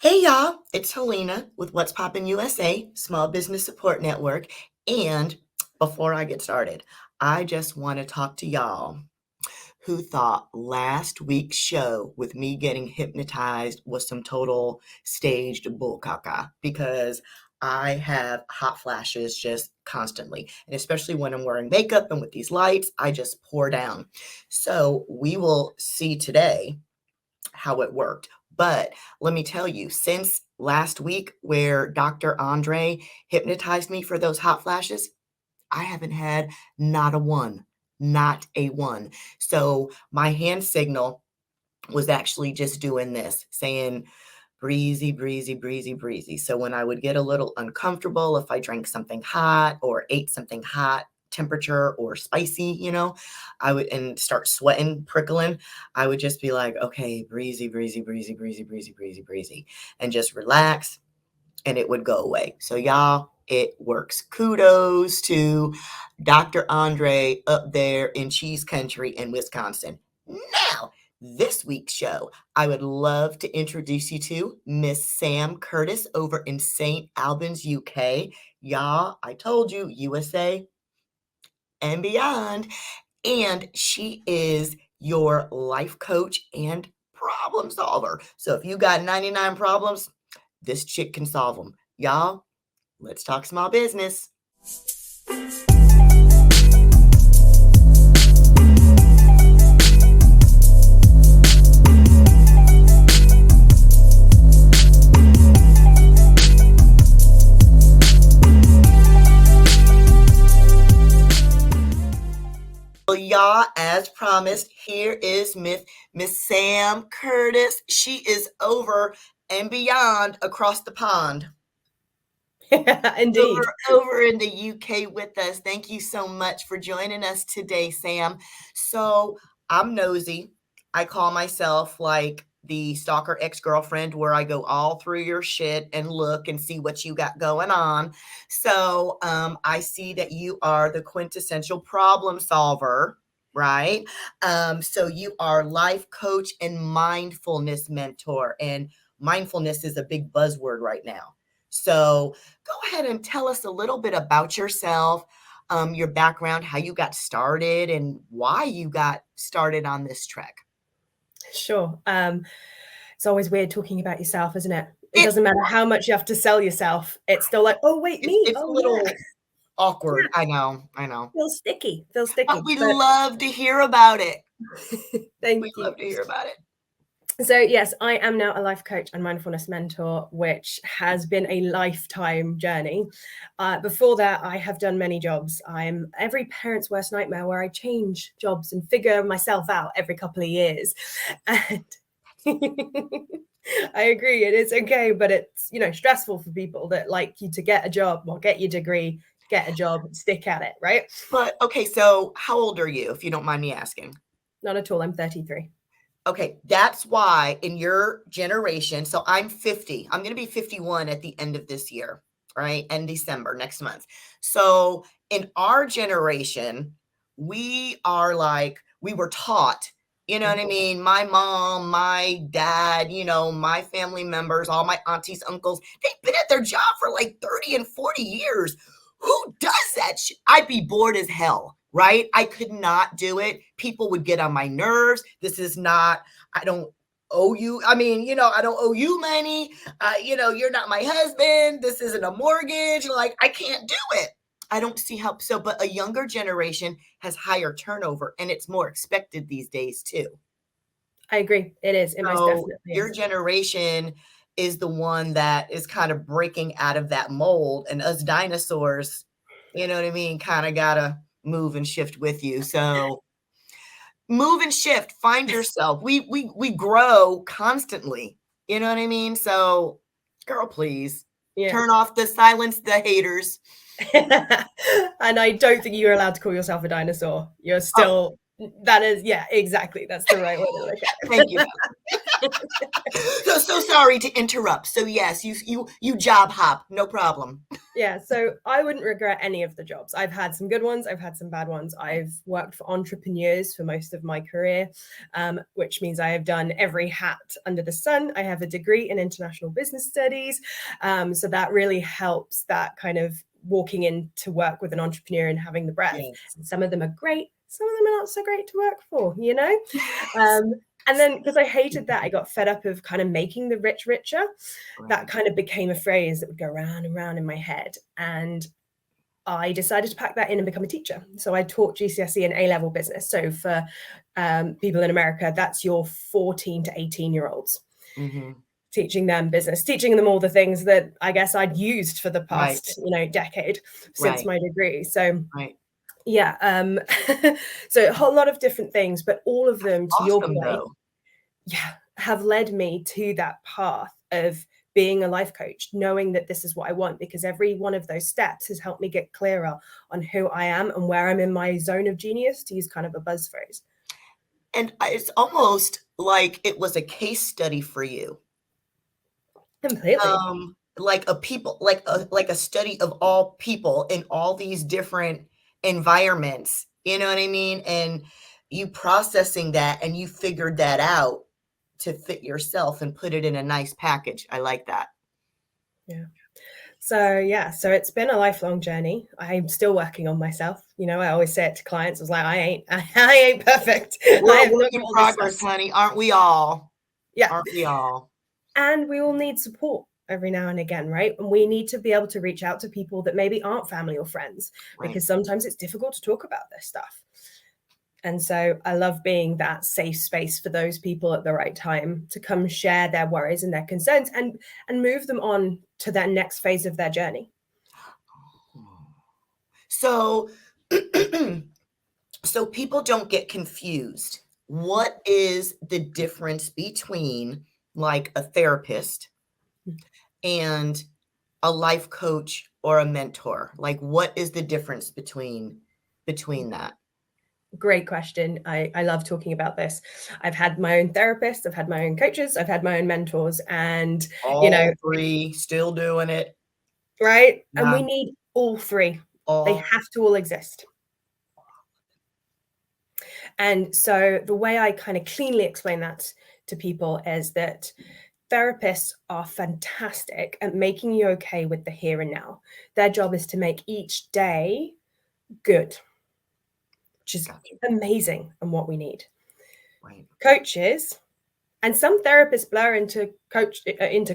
Hey y'all, it's Helena with What's Poppin USA Small Business Support Network. And before I get started, I just want to talk to y'all who thought last week's show with me getting hypnotized was some total staged bullcaca because I have hot flashes just constantly. And especially when I'm wearing makeup and with these lights, I just pour down. So we will see today how it worked. But let me tell you, since last week where Dr. Andre hypnotized me for those hot flashes, I haven't had not a one, not a one. So my hand signal was actually just doing this, saying breezy, breezy, breezy, breezy. So when I would get a little uncomfortable, if I drank something hot or ate something hot, temperature or spicy, I would and start sweating, prickling, I would just be like, okay, breezy, breezy, breezy, breezy, breezy, breezy, breezy, and just relax and it would go away. So y'all, it works. Kudos to Dr. Andre up there in Cheese Country in Wisconsin. Now, this week's show, I would love to introduce you to Miss Sam Curtis over in St. Albans, UK. Y'all, I told you, USA and beyond. And she is your life coach and problem solver. So if you got 99 problems, this chick can solve them. Y'all, let's talk small business. Well, y'all, as promised, here is Miss Sam Curtis. She is over and beyond across the pond. Indeed. Over in the UK with us. Thank you so much for joining us today, Sam. So I'm nosy. I call myself like the stalker ex-girlfriend where I go all through your shit and look and see what you got going on. So I see that you are the quintessential problem solver, right? So you are life coach and mindfulness mentor. And mindfulness is a big buzzword right now. So go ahead and tell us a little bit about yourself, your background, how you got started, and why you got started on this trek. Sure. It's always weird talking about yourself, isn't it? It doesn't matter how much you have to sell yourself. It's still like, oh, wait, me. It's oh, a little yeah. awkward. I know. Feels sticky. Feels But sticky. we love to hear about it. Thank We you. love to hear about it. So yes, I am now a life coach and mindfulness mentor, which has been a lifetime journey. Before that, I have done many jobs. I'm every parent's worst nightmare where I change jobs and figure myself out every couple of years. And I agree, it is okay, but it's, stressful for people that like you to get a job or get your degree, get a job, stick at it, right? But okay, so how old are you, if you don't mind me asking? Not at all. I'm 33. Okay, that's why in your generation, so I'm 50. I'm going to be 51 at the end of this year, right? And December next month. So in our generation, we are like, we were taught, you know what I mean? My mom, my dad, my family members, all my aunties, uncles, they've been at their job for like 30 and 40 years. Who does that? I'd be bored as hell. Right? I could not do it. People would get on my nerves. This is not, I don't owe you. I mean, I don't owe you money. You're not my husband. This isn't a mortgage. Like, I can't do it. I don't see how. So, but a younger generation has higher turnover and it's more expected these days too. I agree. It is. It most definitely Your is. generation is the one that is kind of breaking out of that mold, and us dinosaurs, you know what I mean, kind of gotta move and shift with you. So move and shift, find yourself. We grow constantly. You know what I mean? So girl, please turn off silence the haters. And I don't think you're allowed to call yourself a dinosaur. You're still, that is, yeah, exactly. That's the right way to look at it. Thank you. So sorry to interrupt. So yes, you job hop, no problem. Yeah, so I wouldn't regret any of the jobs. I've had some good ones, I've had some bad ones. I've worked for entrepreneurs for most of my career, which means I have done every hat under the sun. I have a degree in international business studies. So that really helps, that kind of walking in to work with an entrepreneur and having the breadth. Yes. And some of them are great, some of them are not so great to work for, you know? And then because I hated that, I got fed up of kind of making the rich richer. That Right. kind of became a phrase that would go round and round in my head. And I decided to pack that in and become a teacher. So I taught GCSE and A-level business. So for people in America, that's your 14 to 18-year-olds. Mm-hmm. Teaching them business, teaching them all the things that I guess I'd used for the Right. past, decade since Right. my degree. So Right. yeah, so a whole lot of different things, but all of them, to your Awesome point, though. yeah, have led me to that path of being a life coach, knowing that this is what I want, because every one of those steps has helped me get clearer on who I am and where I'm in my zone of genius, to use kind of a buzz phrase. And it's almost like it was a case study for you. Completely. Like a study of all people in all these different environments, you know what I mean? And you processing that and you figured that out to fit yourself and put it in a nice package. I like that. Yeah. So yeah, so it's been a lifelong journey. I'm still working on myself. I always say it to clients, I was like, I ain't perfect. We're I a have work not in got all this progress, stuff. honey. Aren't we all? Yeah. Aren't we all? And we all need support every now and again, right? And we need to be able to reach out to people that maybe aren't family or friends, Right. because sometimes it's difficult to talk about this stuff. And so I love being that safe space for those people at the right time to come share their worries and their concerns and move them on to that next phase of their journey. So, so people don't get confused. What is the difference between like a therapist and a life coach or a mentor? Like, what is the difference between that? Great question. I love talking about this. I've had my own therapist, I've had my own coaches, I've had my own mentors, and All three still doing it. right? And Yeah. we need all three. They All have to all exist. And so the way I kind of cleanly explain that to people is that therapists are fantastic at making you okay with the here and now. Their job is to make each day good, which is amazing and what we need. right. Coaches, and some therapists blur into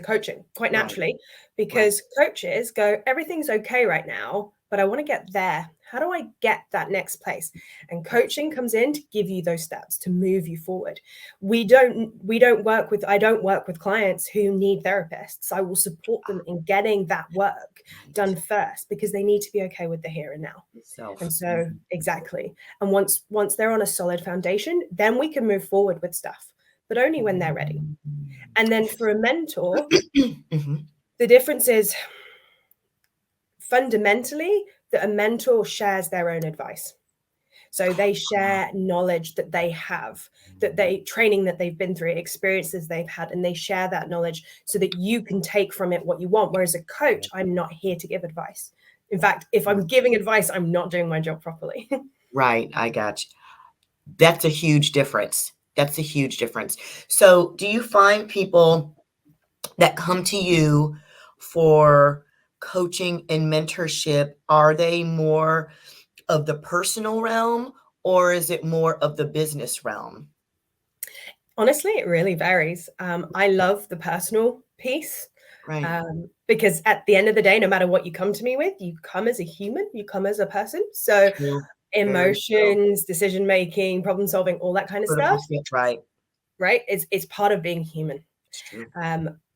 coaching quite naturally, because coaches go, everything's okay right now, but I want to get there. How do I get that next place? And coaching comes in to give you those steps to move you forward. I don't work with clients who need therapists. I will support them in getting that work done first, because they need to be okay with the here and now. And so exactly. And once they're on a solid foundation, then we can move forward with stuff, but only when they're ready. And then for a mentor, the difference is fundamentally that a mentor shares their own advice. So they share knowledge that they have, training that they've been through, experiences they've had, and they share that knowledge so that you can take from it what you want. Whereas a coach, I'm not here to give advice. In fact, if I'm giving advice, I'm not doing my job properly. Right. I got you. That's a huge difference. That's a huge difference. So do you find people that come to you for coaching and mentorship, are they more of the personal realm or is it more of the business realm? Honestly, it really varies. I love the personal piece, Right. because at the end of the day, no matter what you come to me with, you come as a human, you come as a person. So True. Very true. emotions, decision making, problem solving, all that kind of stuff, Right. right? It's part of being human. It's true.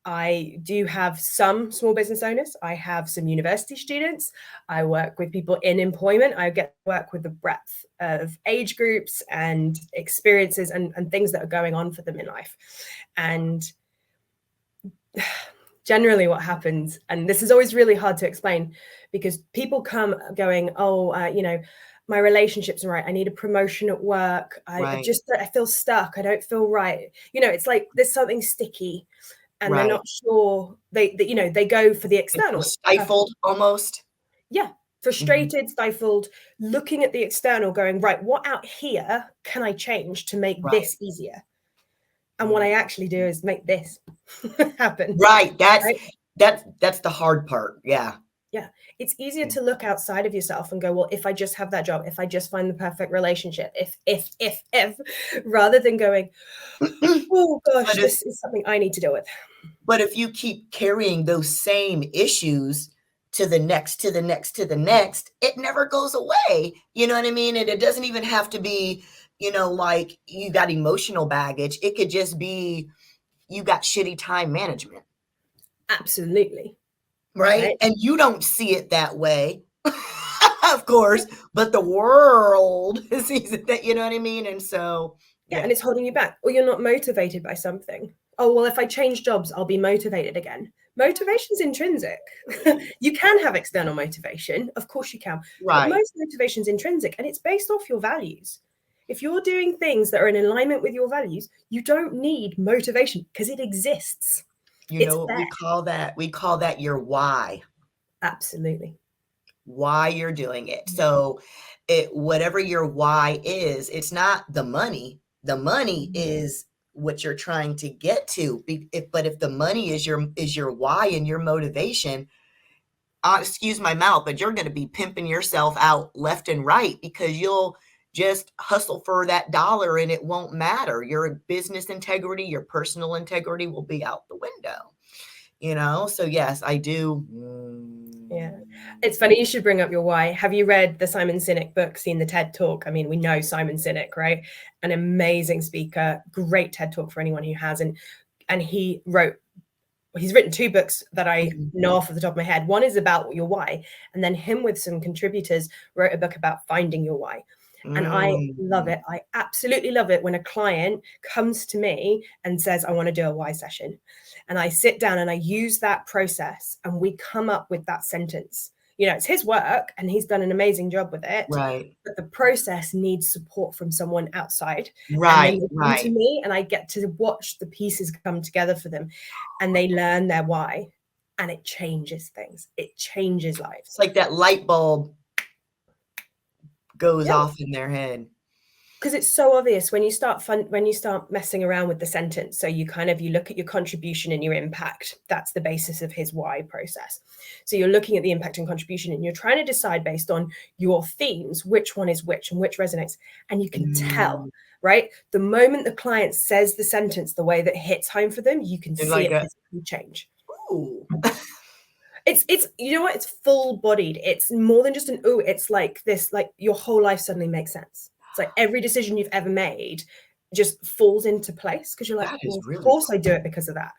I do have some small business owners. I have some university students. I work with people in employment. I get to work with the breadth of age groups and experiences and things that are going on for them in life. And generally what happens, and this is always really hard to explain, because people come going, my relationships are right. I need a promotion at work. I feel stuck. I don't feel right. It's like there's something sticky, and they're Right. not sure. They go for the They feel external. stifled almost. Yeah, frustrated, stifled, looking at the external, going, right, what out here can I change to make Right. this easier? And what I actually do is make this happen. Right. Right? That's the hard part. Yeah. Yeah. It's easier to look outside of yourself and go, well, if I just have that job, if I just find the perfect relationship, if, rather than going, oh gosh, this is something I need to deal with. But if you keep carrying those same issues to the next, to the next, to the next, it never goes away. You know what I mean? And it doesn't even have to be, like you got emotional baggage. It could just be you got shitty time management. Absolutely. Right? And you don't see it that way, of course, but the world sees it that, you know what I mean? And so, yeah, and it's holding you back, or you're not motivated by something. Oh, well, if I change jobs, I'll be motivated again. Motivation's intrinsic. You can have external motivation. Of course you can. Right. But most motivation's intrinsic, and it's based off your values. If you're doing things that are in alignment with your values, you don't need motivation because it exists. You know what we call that? We call that your why. Absolutely. Why you're doing it. So whatever your why is, it's not the money. The money is what you're trying to get to. But if the money is your why and your motivation, excuse my mouth, but you're going to be pimping yourself out left and right because you'll just hustle for that dollar and it won't matter. Your business integrity, your personal integrity will be out the window. So yes, I do. Yeah. It's funny you should bring up your why. Have you read the Simon Sinek book, seen the TED Talk? I mean, we know Simon Sinek, right? An amazing speaker, great TED Talk for anyone who hasn't. And he's written 2 books that I know off the top of my head. One is about your why, and then him with some contributors wrote a book about finding your why. And I love it. I absolutely love it when a client comes to me and says, I want to do a why session. And I sit down and I use that process and we come up with that sentence. It's his work and he's done an amazing job with it. Right. But the process needs support from someone outside. Right. And then they come to me and I get to watch the pieces come together for them and they learn their why. And it changes things. It changes lives. It's like that light bulb goes off in their head. Because it's so obvious when you start messing around with the sentence. So you look at your contribution and your impact. That's the basis of his why process. So you're looking at the impact and contribution and you're trying to decide based on your themes, which one is which and which resonates. And you can tell, right? The moment the client says the sentence the way that hits home for them, you can see it physically change. Ooh. It's it's full bodied. It's more than just an ooh. It's like this, like your whole life suddenly makes sense. It's like every decision you've ever made just falls into place because you're like, well, of course I do it because of that.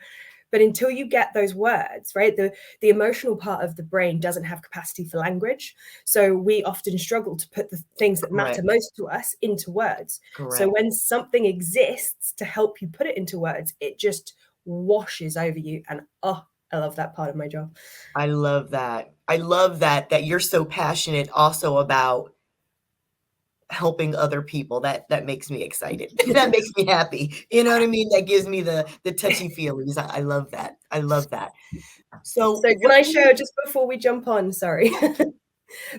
But until you get those words, right, the emotional part of the brain doesn't have capacity for language. So we often struggle to put the things that matter most to us into words. Correct. So when something exists to help you put it into words, it just washes over you. And I love that part of my job. I love that. I love that you're so passionate also about helping other people. That makes me excited. That makes me happy. You know what I mean? That gives me the touchy feelings. I love that. I love that. So can I share just before we jump on? Sorry.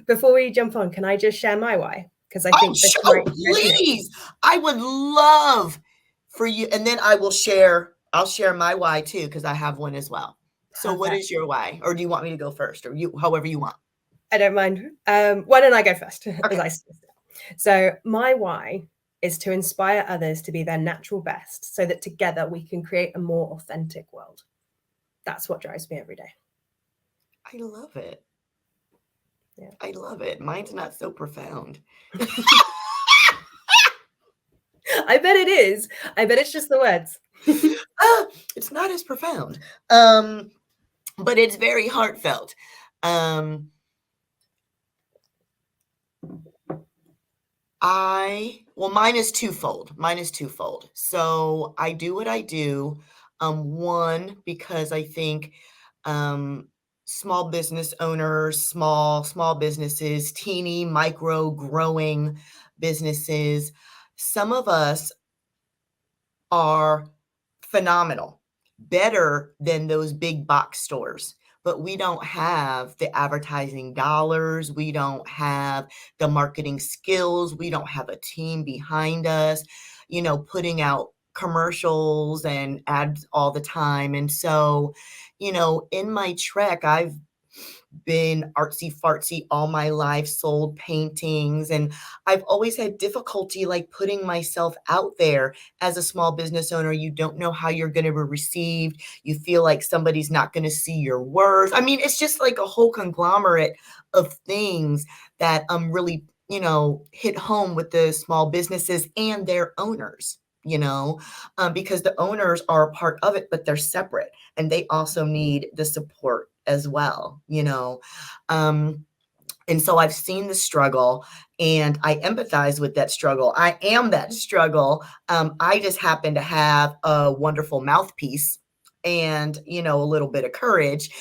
Before we jump on, can I just share my why? Because I think please. I would love for you. And then I'll share my why too, because I have one as well. So what is your why? Or do you want me to go first, or however you want? I don't mind. Why don't I go first? Okay. So my why is to inspire others to be their natural best so that together we can create a more authentic world. That's what drives me every day. I love it. Yeah. I love it. Mine's not so profound. I bet it is. I bet it's just the words. It's not as profound. But it's very heartfelt. Mine is twofold. So I do what I do. One, because I think small business owners, small businesses, teeny, micro, growing businesses. Some of us are phenomenal, better than those big box stores. But we don't have the advertising dollars. We don't have the marketing skills. We don't have a team behind us, putting out commercials and ads all the time. And so, in my trek, I've been artsy fartsy all my life, sold paintings, and I've always had difficulty like putting myself out there as a small business owner. You don't know how you're going to be received. You feel like somebody's not going to see your worth. I mean, it's just like a whole conglomerate of things that really, hit home with the small businesses and their owners. Because the owners are a part of it, but they're separate and they also need the support as well. And so I've seen the struggle and I empathize with that struggle. I am that struggle. I just happen to have a wonderful mouthpiece and, a little bit of courage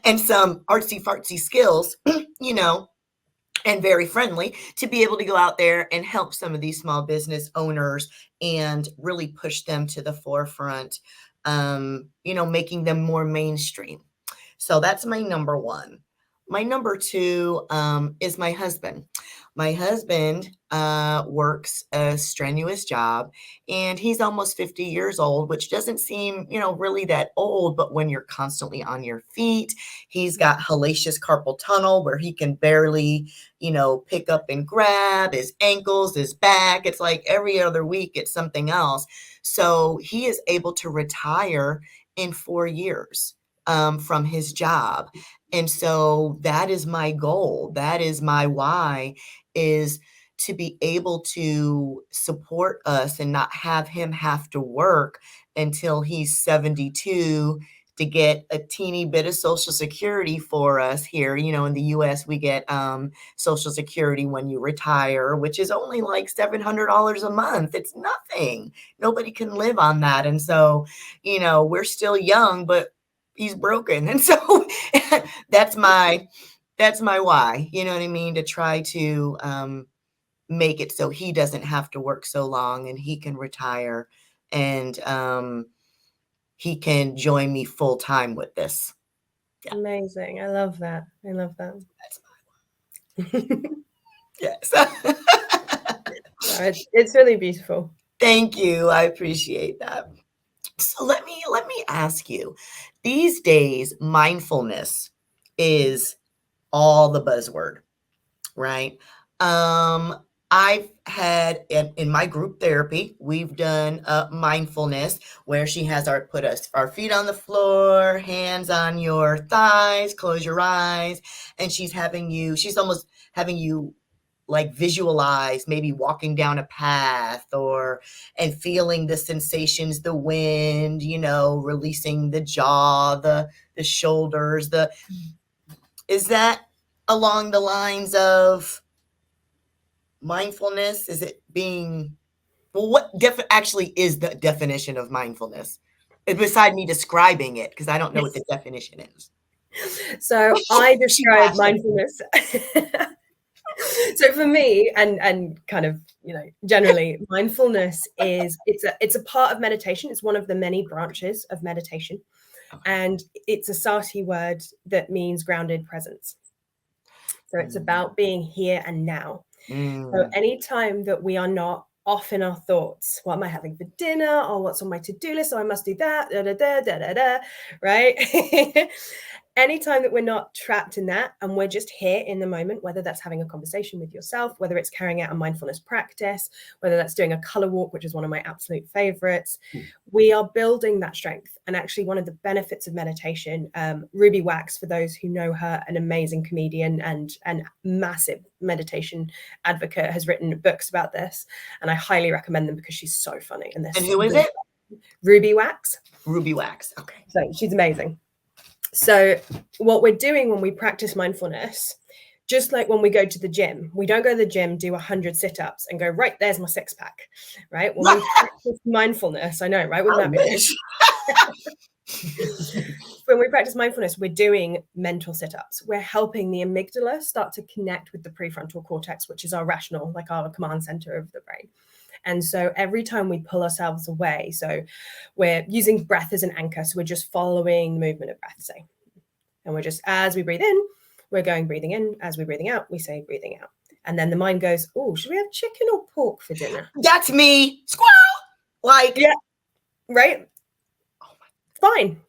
and some artsy fartsy skills, and very friendly to be able to go out there and help some of these small business owners and really push them to the forefront, making them more mainstream. So that's my number one. My number two is my husband. My husband works a strenuous job and he's almost 50 years old, which doesn't seem, really that old. But when you're constantly on your feet, he's got hellacious carpal tunnel where he can barely, pick up and grab his ankles, his back. It's like every other week it's something else. So he is able to retire in 4 years from his job. And so that is my goal. That is my why, is to be able to support us and not have him have to work until he's 72 to get a teeny bit of Social Security for us here. In the US, we get Social Security when you retire, which is only like $700 a month. It's nothing. Nobody can live on that. And so, we're still young, but he's broken. And so that's my why, you know what I mean? To try to make it so he doesn't have to work so long and he can retire and he can join me full time with this. Yeah. Amazing. I love that. That's my one. Yes. It's really beautiful. Thank you. I appreciate that. So let me ask you, these days, mindfulness is all the buzzword, right? I've had in my group therapy, we've done mindfulness where she has put our feet on the floor, hands on your thighs, close your eyes, and she's almost having you like visualize maybe walking down a path and feeling the sensations, the wind, releasing the jaw, the shoulders, is that along the lines of mindfulness? Is it what actually is the definition of mindfulness? Beside me describing it, because I don't know what the definition is. So I describe mindfulness. So for me, and kind of, generally, mindfulness is it's a part of meditation. It's one of the many branches of meditation. And it's a Sati word that means grounded presence. So it's about being here and now. So anytime that we are not off in our thoughts, what am I having for dinner? Or what's on my to-do list? So I must do that, right? Anytime that we're not trapped in that and we're just here in the moment, whether that's having a conversation with yourself, whether it's carrying out a mindfulness practice, whether that's doing a color walk, which is one of my absolute favorites, we are building that strength. And actually one of the benefits of meditation, Ruby Wax, for those who know her, an amazing comedian and massive meditation advocate, has written books about this. And I highly recommend them because she's so funny. And who is it? Ruby Wax. Ruby Wax. Okay. So she's amazing. So what we're doing when we practice mindfulness, just like when we go to the gym, we don't go to the gym, do 100 sit-ups and go, right, there's my six pack, right? When we practice mindfulness, I know, right? Wouldn't that be nice? When we practice mindfulness, we're doing mental sit-ups. We're helping the amygdala start to connect with the prefrontal cortex, which is our rational, like our command center of the brain. And so every time we pull ourselves away, so we're using breath as an anchor. So we're just following the movement of breath, say. And we're just, as we breathe in, we're going breathing in. As we're breathing out, we say breathing out. And then the mind goes, oh, should we have chicken or pork for dinner? That's me. Squirrel. Like, yeah, right. Fine.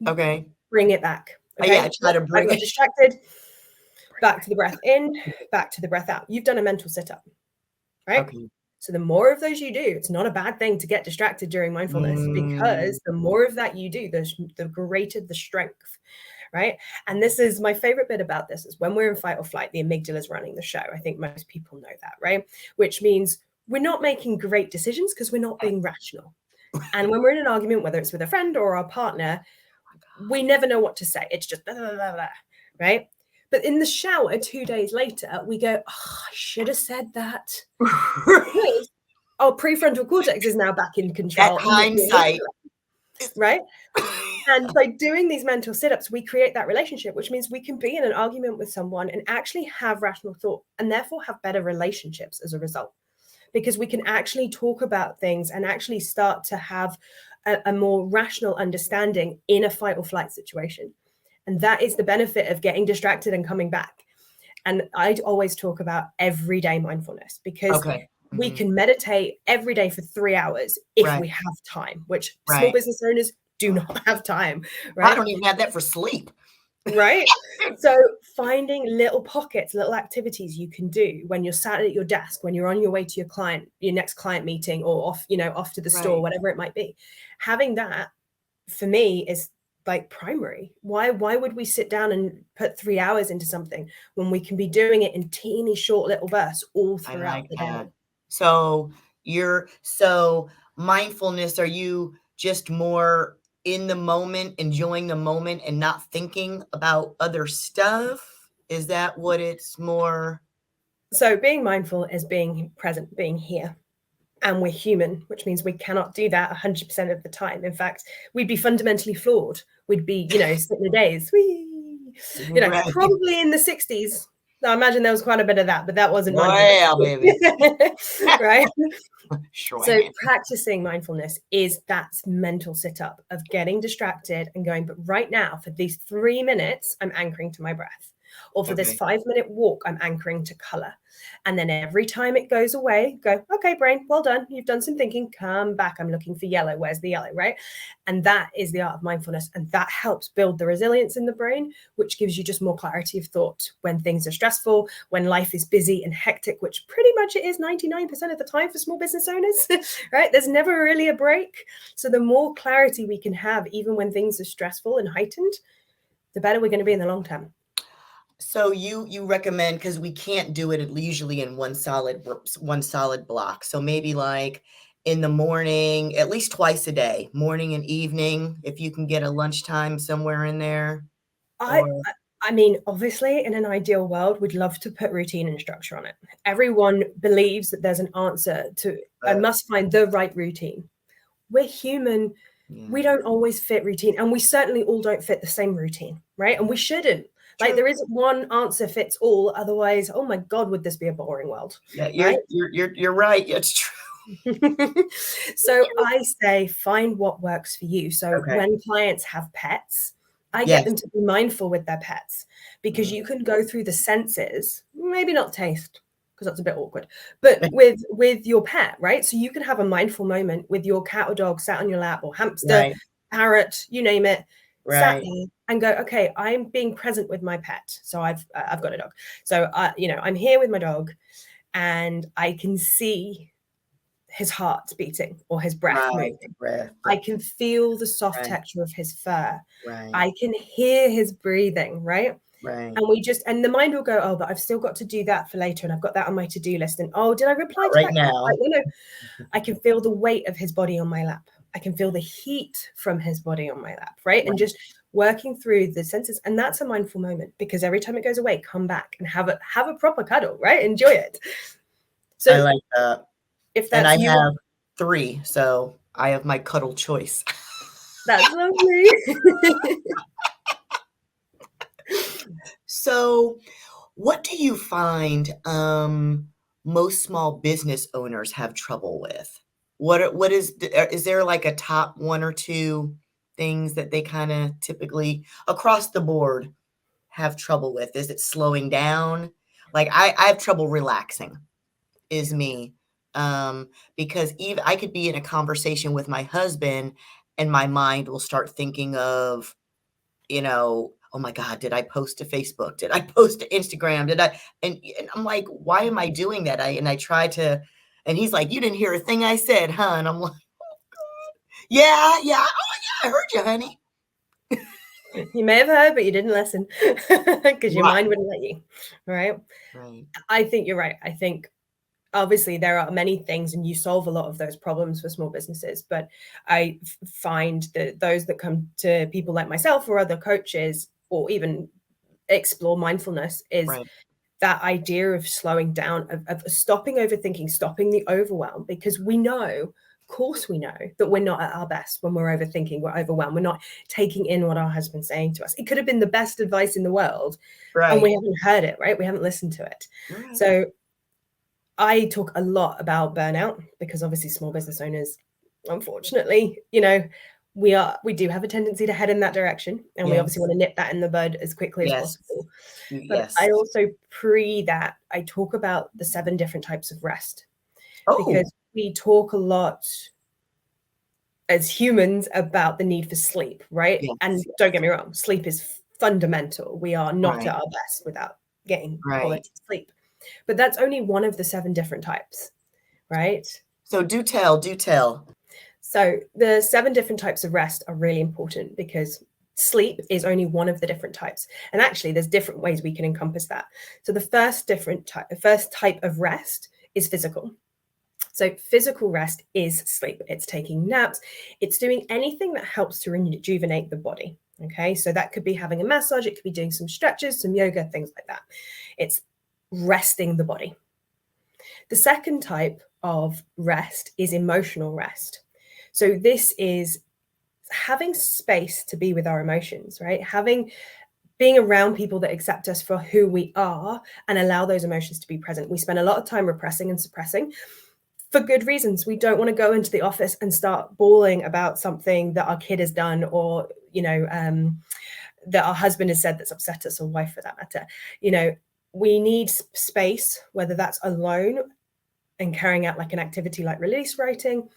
Okay. Bring it back. Okay. Yeah, try to bring I got it. distracted. Back to the breath in, back to the breath out. You've done a mental sit-up, right? Okay. So the more of those you do, it's not a bad thing to get distracted during mindfulness, because the more of that you do, the greater the strength, right? And this is my favorite bit about this, is when we're in fight or flight, the amygdala is running the show. I think most people know that, right? Which means we're not making great decisions because we're not being rational. And when we're in an argument, whether it's with a friend or our partner, we never know what to say. It's just blah, blah, blah, blah, right? But in the shower 2 days later, we go, oh, I should have said that. Our prefrontal cortex is now back in control. That hindsight. Right? And by doing these mental sit-ups, we create that relationship, which means we can be in an argument with someone and actually have rational thought, and therefore have better relationships as a result. Because we can actually talk about things and actually start to have a more rational understanding in a fight or flight situation. And that is the benefit of getting distracted and coming back. And I'd always talk about everyday mindfulness, because we can meditate every day for 3 hours if we have time, which small business owners do not have time. Right? I don't even have that for sleep. Right? So finding little pockets, little activities you can do when you're sat at your desk, when you're on your way to your next client meeting, or off to the store, whatever it might be. Having that, for me, is like primary. Why would we sit down and put 3 hours into something when we can be doing it in teeny short little bursts all throughout the day? So mindfulness, are you just more in the moment, enjoying the moment and not thinking about other stuff? Is that what it's more? So being mindful is being present, being here. And we're human, which means we cannot do that 100% of the time. In fact, we'd be fundamentally flawed. We'd be, sitting the days, probably in the 60s. I imagine there was quite a bit of that, but that wasn't mindfulness. Baby. Right? Sure. So practicing mindfulness is that mental sit-up of getting distracted and going, but right now, for these 3 minutes, I'm anchoring to my breath. Or for this 5-minute walk, I'm anchoring to color. And then every time it goes away, go, okay, brain, well done. You've done some thinking. Come back. I'm looking for yellow. Where's the yellow, right? And that is the art of mindfulness. And that helps build the resilience in the brain, which gives you just more clarity of thought when things are stressful, when life is busy and hectic, which pretty much it is 99% of the time for small business owners, right? There's never really a break. So the more clarity we can have, even when things are stressful and heightened, the better we're going to be in the long term. So you recommend, because we can't do it usually in one solid block. So maybe like in the morning, at least twice a day, morning and evening, if you can get a lunchtime somewhere in there. I mean, obviously, in an ideal world, we'd love to put routine and structure on it. Everyone believes that there's an answer to, I must find the right routine. We're human. Yeah. We don't always fit routine, and we certainly all don't fit the same routine, right? And we shouldn't. Like, there isn't one answer fits all. Otherwise, oh my God, would this be a boring world? Yeah, you're right. It's true. So I say, find what works for you. So when clients have pets, I get them to be mindful with their pets, because you can go through the senses, maybe not taste, because that's a bit awkward, but with your pet, right? So you can have a mindful moment with your cat or dog sat on your lap, or hamster, parrot, you name it, sat there, and go, okay, I'm being present with my pet. So I've got a dog. So I'm here with my dog, and I can see his heart beating or his breath moving. I can feel the soft texture of his fur. I can hear his breathing, right? And and the mind will go, oh, but I've still got to do that for later, and I've got that on my to-do list. And oh, did I reply to that now? I can feel the weight of his body on my lap. I can feel the heat from his body on my lap, right? And just working through the senses. And that's a mindful moment, because every time it goes away, come back and have a proper cuddle, right? Enjoy it. So I like that. If that's and I have 3, so I have my cuddle choice. That's lovely. So, what do you find most small business owners have trouble with? What is there like a top one or two things that they kind of typically across the board have trouble with? Is it slowing down? Like I have trouble relaxing is me. Because even I could be in a conversation with my husband and my mind will start thinking of, oh my God, did I post to Facebook? Did I post to Instagram? And I'm like, why am I doing that? I try to, and he's like, you didn't hear a thing I said, huh? And I'm like, yeah, yeah. Oh yeah, I heard you, honey. You may have heard, but you didn't listen because your Right. mind wouldn't let you. Right. Right. I think you're right. I think obviously there are many things and you solve a lot of those problems for small businesses, but I find that those that come to people like myself or other coaches or even explore mindfulness is Right. that idea of slowing down, of stopping overthinking, stopping the overwhelm, because we know, of course we know, that we're not at our best when we're overthinking, we're overwhelmed, we're not taking in what our husband's saying to us. It could have been the best advice in the world and we Right. haven't heard it, right? We haven't listened to it. Right. So I talk a lot about burnout because obviously small business owners, unfortunately, we do have a tendency to head in that direction, and we obviously Yes. want to nip that in the bud as quickly as Yes. possible. But Yes. I also that I talk about the 7 different types of rest Oh, because we talk a lot as humans about the need for sleep, right? And yes. don't get me wrong, sleep is fundamental. We are not Right. at our best without getting Right. quality sleep. But that's only one of the 7 different types, right? So do tell, do tell. So the 7 different types of rest are really important because sleep is only one of the different types. And actually, there's different ways we can encompass that. So the first type of rest is physical. So physical rest is sleep. It's taking naps. It's doing anything that helps to rejuvenate the body. Okay, so that could be having a massage. It could be doing some stretches, some yoga, things like that. It's resting the body. The second type of rest is emotional rest. So this is having space to be with our emotions, right? Being around people that accept us for who we are and allow those emotions to be present. We spend a lot of time repressing and suppressing for good reasons. We don't want to go into the office and start bawling about something that our kid has done or, that our husband has said that's upset us, or wife for that matter. We need space, whether that's alone and carrying out like an activity like release writing,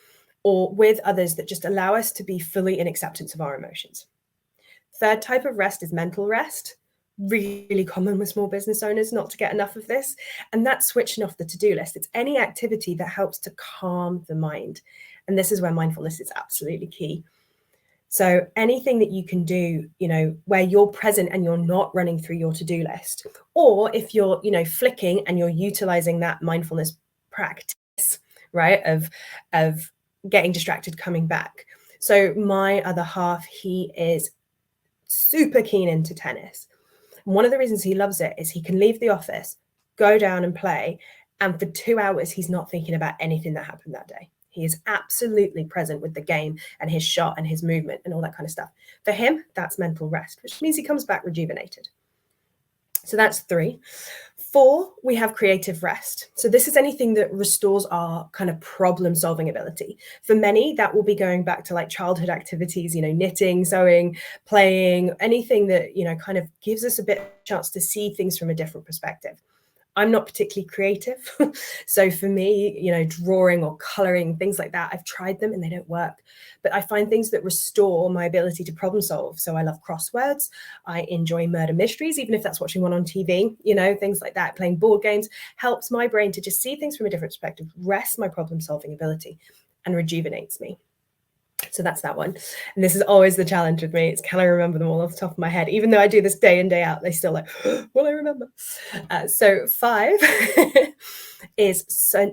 or with others that just allow us to be fully in acceptance of our emotions. Third type of rest is mental rest. Really common with small business owners not to get enough of this. And that's switching off the to-do list. It's any activity that helps to calm the mind. And this is where mindfulness is absolutely key. So anything that you can do, where you're present and you're not running through your to-do list, or if you're, flicking and you're utilizing that mindfulness practice, right, of getting distracted, coming back. So my other half, he is super keen into tennis. One of the reasons he loves it is he can leave the office, go down and play, and for 2 hours, he's not thinking about anything that happened that day. He is absolutely present with the game and his shot and his movement and all that kind of stuff. For him, that's mental rest, which means he comes back rejuvenated. So that's 3. 4, we have creative rest. So this is anything that restores our kind of problem-solving ability. For many, that will be going back to like childhood activities, knitting, sewing, playing, anything that, kind of gives us a bit of a chance to see things from a different perspective. I'm not particularly creative. So for me, drawing or coloring, things like that, I've tried them and they don't work. But I find things that restore my ability to problem solve. So I love crosswords. I enjoy murder mysteries, even if that's watching one on TV, things like that. Playing board games helps my brain to just see things from a different perspective, rest my problem solving ability, and rejuvenates me. So that's that one. And this is always the challenge with me. It's can I remember them all off the top of my head? Even though I do this day in, day out, they still like, will I remember? So 5 is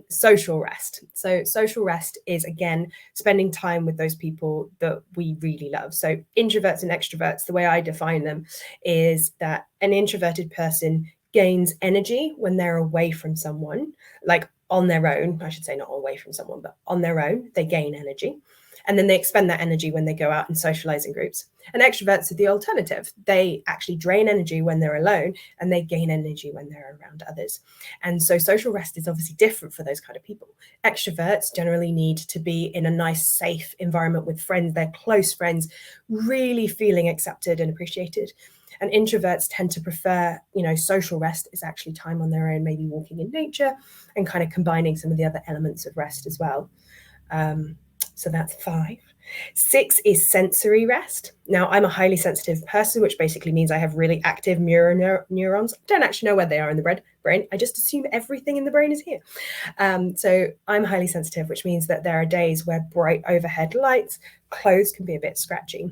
social rest. So social rest is, again, spending time with those people that we really love. So introverts and extroverts, the way I define them is that an introverted person gains energy when they're away from someone, like on their own. I should say not away from someone, but on their own, they gain energy. And then they expend that energy when they go out and socialize in groups. And extroverts are the alternative. They actually drain energy when they're alone, and they gain energy when they're around others. And so social rest is obviously different for those kind of people. Extroverts generally need to be in a nice, safe environment with friends, their close friends, really feeling accepted and appreciated. And introverts tend to prefer, social rest is actually time on their own, maybe walking in nature and kind of combining some of the other elements of rest as well. So that's 5. 6 is sensory rest. Now, I'm a highly sensitive person, which basically means I have really active mirror neurons. I don't actually know where they are in the brain. I just assume everything in the brain is here. So I'm highly sensitive, which means that there are days where bright overhead lights, clothes can be a bit scratchy.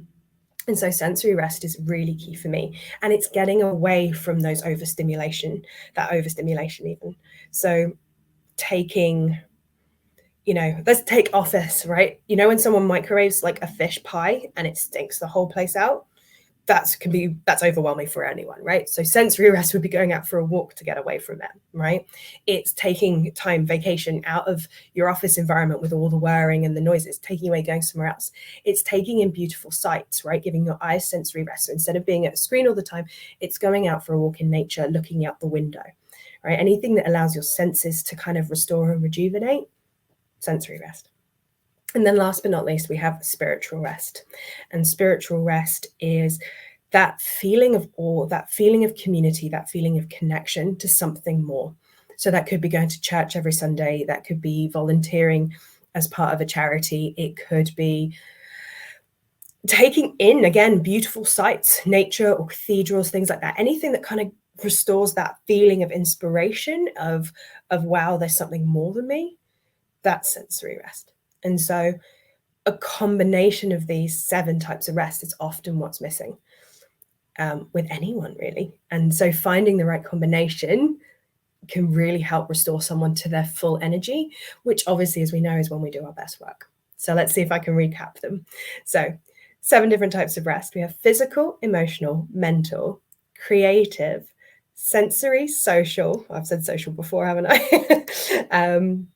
And so sensory rest is really key for me. And it's getting away from those overstimulation even. So taking, let's take Office, right? When someone microwaves like a fish pie and it stinks the whole place out, that's overwhelming for anyone, right? So sensory rest would be going out for a walk to get away from it, right? It's taking vacation out of your office environment with all the whirring and the noises, taking away, going somewhere else. It's taking in beautiful sights, right? Giving your eyes sensory rest. So instead of being at a screen all the time, it's going out for a walk in nature, looking out the window, right? Anything that allows your senses to kind of restore and rejuvenate, sensory rest. And then last but not least, we have spiritual rest. And spiritual rest is that feeling of awe, that feeling of community, that feeling of connection to something more. So that could be going to church every Sunday. That could be volunteering as part of a charity. It could be taking in, again, beautiful sights, nature or cathedrals, things like that. Anything that kind of restores that feeling of inspiration of wow, there's something more than me. That's sensory rest. And so a combination of these 7 types of rest is often what's missing with anyone, really. And so finding the right combination can really help restore someone to their full energy, which obviously, as we know, is when we do our best work. So let's see if I can recap them. So 7 different types of rest. We have physical, emotional, mental, creative, sensory, social. I've said social before, haven't I?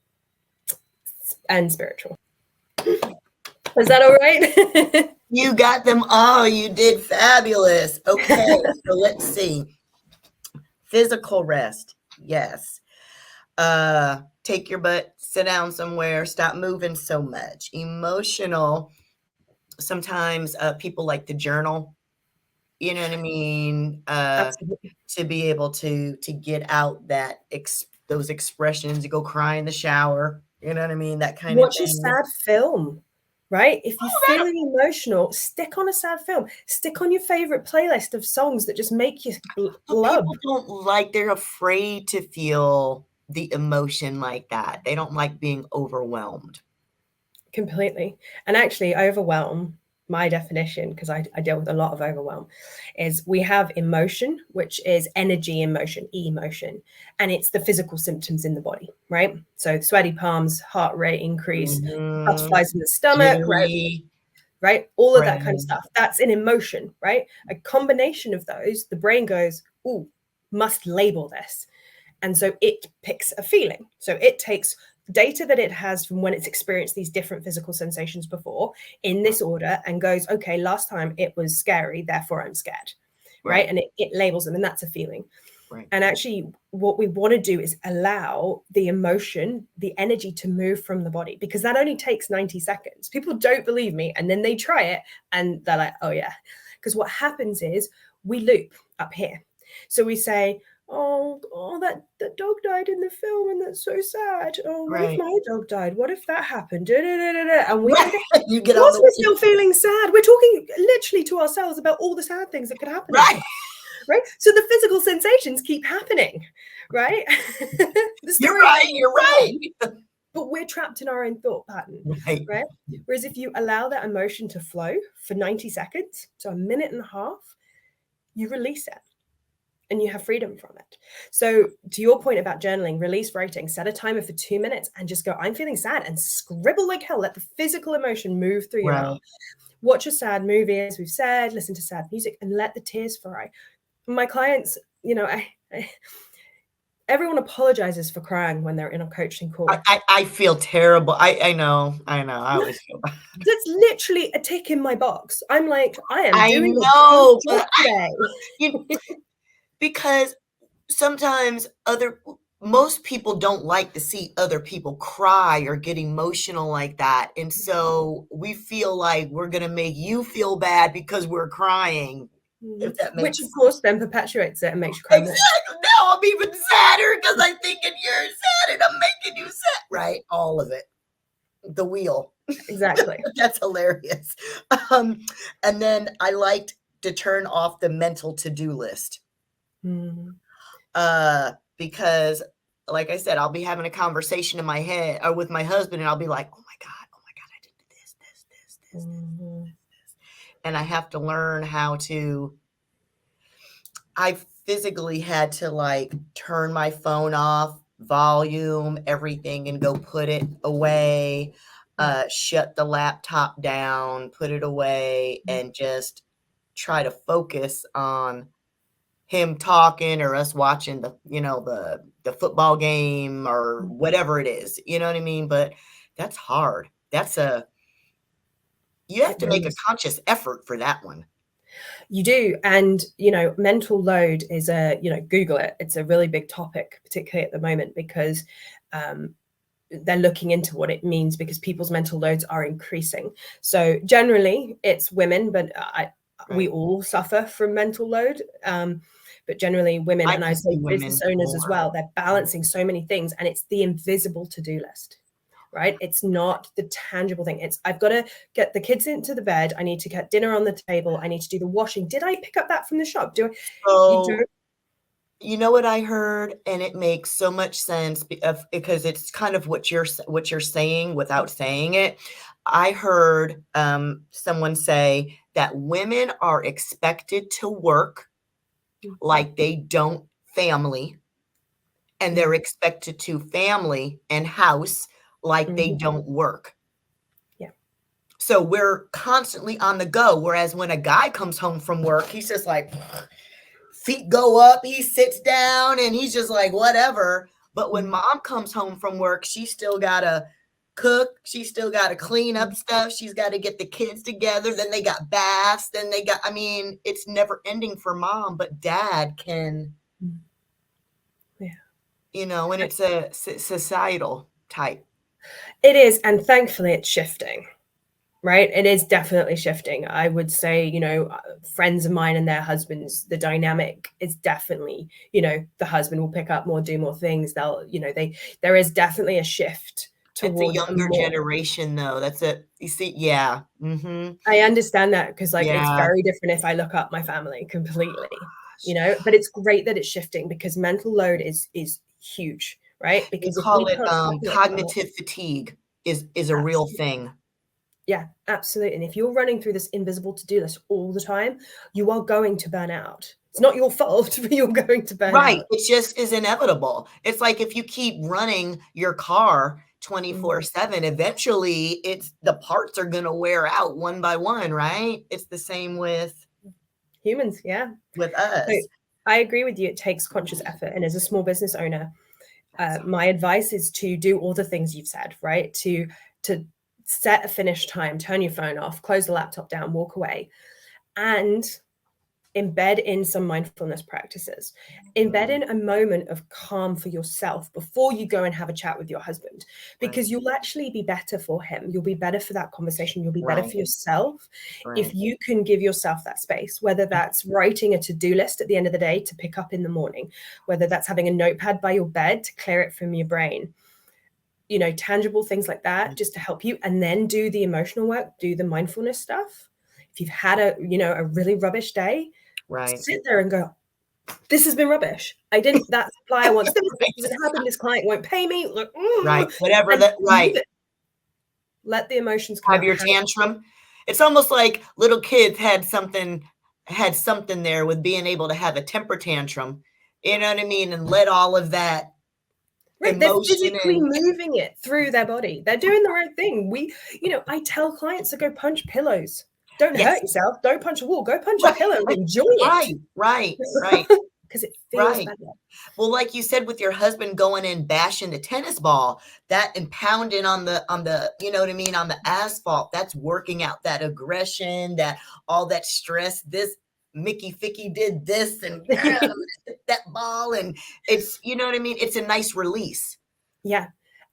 And spiritual. Is that all right? You got them all. You did fabulous. Okay, so let's see. Physical rest. Yes. Take your butt, sit down somewhere, stop moving so much. Emotional. Sometimes people like to journal. You know what I mean? To be able to get out that those expressions, to go cry in the shower. You know what I mean? That kind of thing. Watch a sad film, right? If you're feeling emotional, stick on a sad film. Stick on your favorite playlist of songs that just make you blub. People don't like, they're afraid to feel the emotion like that. They don't like being overwhelmed. Completely. And actually, overwhelm, my definition, because I deal with a lot of overwhelm, is we have emotion, which is energy in motion, emotion, and it's the physical symptoms in the body, right? So sweaty palms, heart rate increase, butterflies in the stomach, right? All of that kind of stuff. That's an emotion, right? A combination of those, the brain goes, ooh, must label this. And so it picks a feeling. So it takes data that it has from when it's experienced these different physical sensations before in this order and goes, okay, last time it was scary, therefore I'm scared, right? And it labels them, and that's a feeling. And actually what we want to do is allow the emotion, the energy to move from the body, because that only takes 90 seconds. People don't believe me, and then they try it and they're like, oh yeah. Because what happens is we loop up here. So we say, oh, that dog died in the film, and that's so sad. Oh, what if my dog died? What if that happened? And we you get on we're still feeling sad. We're talking literally to ourselves about all the sad things that could happen. Right? So the physical sensations keep happening, right? You're right. But we're trapped in our own thought pattern, right? Whereas if you allow that emotion to flow for 90 seconds, so a minute and a half, you release it. And you have freedom from it. So to your point about journaling, release writing, set a timer for 2 minutes and just go, I'm feeling sad, and scribble like hell. Let the physical emotion move through your mouth. Watch a sad movie, as we've said, listen to sad music, and let the tears fly. My clients, everyone apologizes for crying when they're in a coaching call. I feel terrible. I know. I always feel bad. That's literally a tick in my box. I'm like, I am I doing a know, good job today. because sometimes most people don't like to see other people cry or get emotional like that. And so we feel like we're going to make you feel bad because we're crying. If that makes Which, of course, then perpetuates it and makes you cry more. Exactly. Now I'm even sadder because I'm thinking you're sad and I'm making you sad. Right? All of it. The wheel. Exactly. That's hilarious. And then I liked to turn off the mental to-do list. Because like I said, I'll be having a conversation in my head or with my husband, and I'll be like, oh my God, I did this. And I have to learn how to, I physically had to like turn my phone off, volume, everything, and go put it away, shut the laptop down, put it away, and just try to focus on him talking or us watching the football game or whatever it is, you know what I mean? But that's hard. You have to make a conscious effort for that one. You do. And, mental load is Google it. It's a really big topic, particularly at the moment, because they're looking into what it means because people's mental loads are increasing. So generally it's women, but we all suffer from mental load. But generally women, and I say business owners as well, they're balancing so many things, and it's the invisible to-do list, right? It's not the tangible thing. It's, I've got to get the kids into the bed. I need to get dinner on the table. I need to do the washing. Did I pick up that from the shop? You know what I heard, and it makes so much sense because it's kind of what you're saying without saying it. I heard someone say that women are expected to work like they don't family, and they're expected to family and house like they don't work. Yeah. So we're constantly on the go, whereas when a guy comes home from work, he's just like, feet go up, he sits down, and he's just like, whatever. But when mom comes home from work, she's still got to cook. She's still got to clean up stuff. She's got to get the kids together. Then they got baths. Then they got, it's never ending for mom, but dad can, and it's a societal type. It is. And thankfully it's shifting. Right. It is definitely shifting. I would say, friends of mine and their husbands, the dynamic is definitely, the husband will pick up more, do more things. They'll, there is definitely a shift towards it's a younger generation, though. That's it. You see, yeah. Mm-hmm. I understand that because it's very different if I look up my family completely, but it's great that it's shifting because mental load is huge, right? Because we call it cognitive fatigue is a real thing. Yeah, absolutely. And if you're running through this invisible to-do list all the time, you are going to burn out. It's not your fault, but you're going to burn out. Right. It just is inevitable. It's like if you keep running your car 24/7, eventually the parts are going to wear out one by one, right? It's the same with humans. Yeah. With us. So I agree with you. It takes conscious effort. And as a small business owner, my advice is to do all the things you've said, right? To set a finish time, turn your phone off, close the laptop down, walk away, and embed in some mindfulness practices. Embed in a moment of calm for yourself before you go and have a chat with your husband, because you'll actually be better for him. You'll be better for that conversation. You'll be better for yourself if you can give yourself that space, whether that's writing a to-do list at the end of the day to pick up in the morning, whether that's having a notepad by your bed to clear it from your brain. Tangible things like that just to help you, and then do the emotional work, do the mindfulness stuff. If you've had a really rubbish day, sit there and go, this has been rubbish. That supplier wants this. This hasn't happened. This client won't pay me. Whatever that, Let the emotions come have your tantrum. It's almost like little kids had something there with being able to have a temper tantrum. You know what I mean? And let all of that. Right, they're physically moving it through their body. They're doing the right thing. I tell clients to go punch pillows. Don't hurt yourself. Don't punch a wall. Go punch a pillow and enjoy it. Right. because it feels Right. better. Well, like you said, with your husband going and bashing the tennis ball, that and pounding on the, you know what I mean, on the asphalt, that's working out that aggression, that all that stress. This Mickey Ficky did this and that ball, and it's, you know what I mean? It's a nice release. Yeah.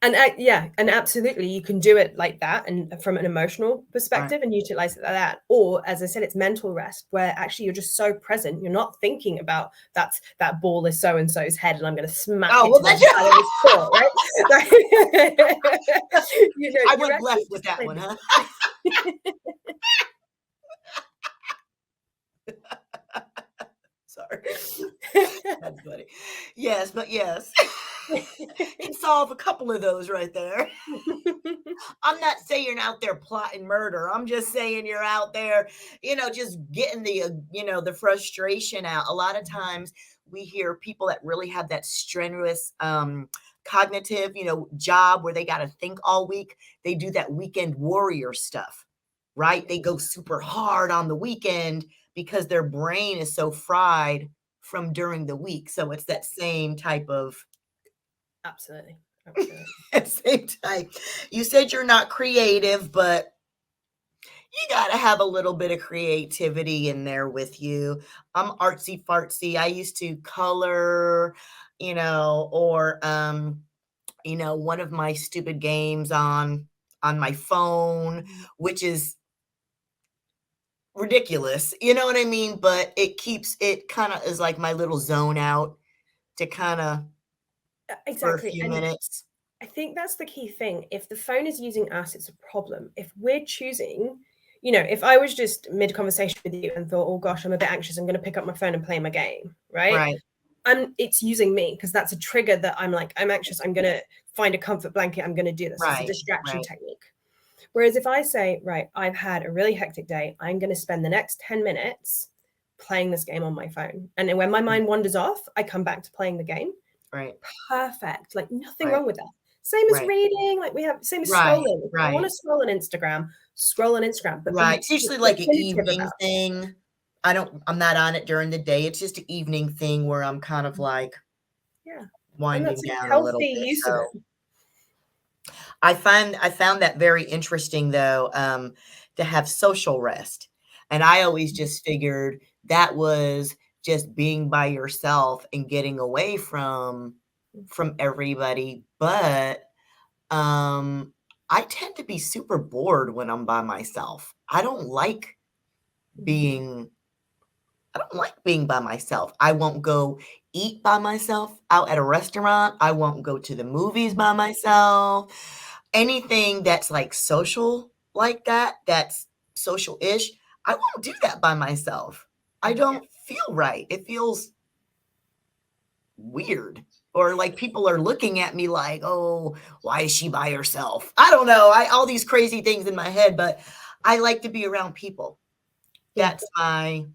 And yeah, and absolutely, you can do it like that, and from an emotional perspective, and utilize it like that. Or, as I said, it's mental rest, where actually you're just so present, you're not thinking about that ball is so and so's head, and I'm going to smack Oh, it well, to the that's side of his court, right? You know, I you're went actually left with just that one, playing. huh? Sorry. That's funny. Yes, but yes. Can solve a couple of those right there. I'm not saying you're out there plotting murder. I'm just saying you're out there, just getting the frustration out. A lot of times we hear people that really have that strenuous cognitive, job where they got to think all week. They do that weekend warrior stuff, right? They go super hard on the weekend because their brain is so fried from during the week. So it's that same type of Absolutely. Absolutely. same type. You said you're not creative, but you got to have a little bit of creativity in there with you. I'm artsy fartsy. I used to color, or one of my stupid games on my phone, which is ridiculous. You know what I mean? But it kind of is like my little zone out to kind of for a Exactly. few And minutes. I think that's the key thing. If the phone is using us, it's a problem. If we're choosing, if I was just mid conversation with you and thought, oh gosh, I'm a bit anxious, I'm going to pick up my phone and play my game, right? Right. It's using me because that's a trigger that I'm like, I'm anxious, I'm going to find a comfort blanket, I'm going to do this. It's a Right. distraction Right. technique. Whereas if I say, right, I've had a really hectic day, I'm going to spend the next 10 minutes playing this game on my phone. And then when my mind wanders off, I come back to playing the game. Right. Perfect. Like nothing Right. wrong with that. Same as Right. reading, same as Right. scrolling. If I want to scroll on Instagram, but Right. It's usually like an definitive evening about it. thing. I'm not on it during the day. It's just an evening thing where I'm kind of like Yeah. And winding that's a down a little healthy bit. use of So it. I found that very interesting though, to have social rest. And I always just figured that was just being by yourself and getting away from everybody. But I tend to be super bored when I'm by myself. Being I don't like being by myself. I won't go eat by myself out at a restaurant. I won't go to the movies by myself. Anything that's like social like that, that's social-ish, I won't do that by myself. I don't feel right. It feels weird. Or like people are looking at me like, oh, why is she by herself? I don't know. All these crazy things in my head, but I like to be around people. Yeah. That's my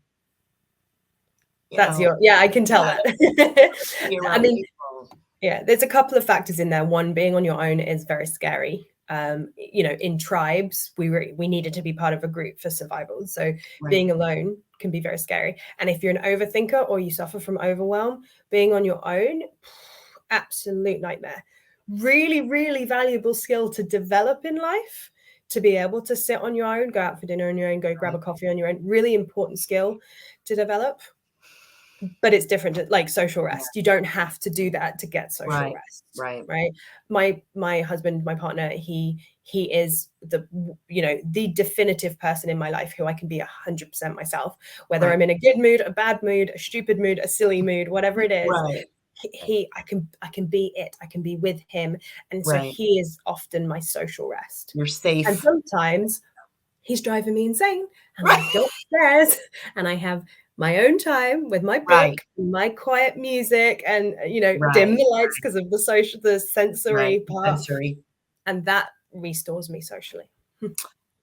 I can tell that. be I around mean, people. yeah, there's a couple of factors in there. One, being on your own is very scary. In tribes, we needed to be part of a group for survival. So being alone can be very scary. And if you're an overthinker or you suffer from overwhelm, being on your own, absolute nightmare. Really, really valuable skill to develop in life, to be able to sit on your own, go out for dinner on your own, go grab a coffee on your own. Really important skill to develop. But it's different, like social rest. You don't have to do that to get social rest. Right. My husband, my partner, he is the definitive person in my life who I can be 100% myself, whether I'm in a good mood, a bad mood, a stupid mood, a silly mood, whatever it is. I can be it. I can be with him. And so he is often my social rest. You're safe. And sometimes he's driving me insane. And I go upstairs and I have my own time with my book, my quiet music, and dim the lights because of the sensory part. And that restores me socially.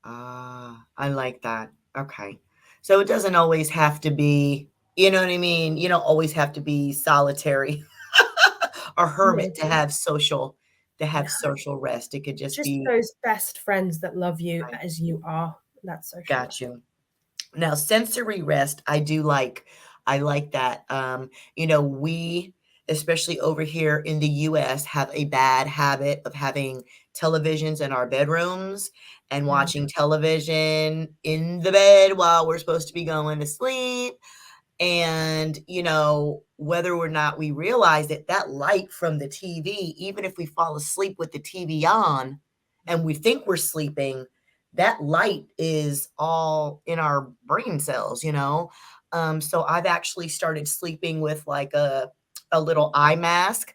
I like that. Okay. So it doesn't always have to be, you know what I mean? You don't always have to be solitary or hermit to have social rest. It could just be those best friends that love you as you are. That's social. Got you. Now, sensory rest, I do like. I like that. We, especially over here in the US, have a bad habit of having televisions in our bedrooms and Mm. watching television in the bed while we're supposed to be going to sleep. And, whether or not we realize it, that light from the TV, even if we fall asleep with the TV on and we think we're sleeping, that light is all in our brain cells. So I've actually started sleeping with like a little eye mask.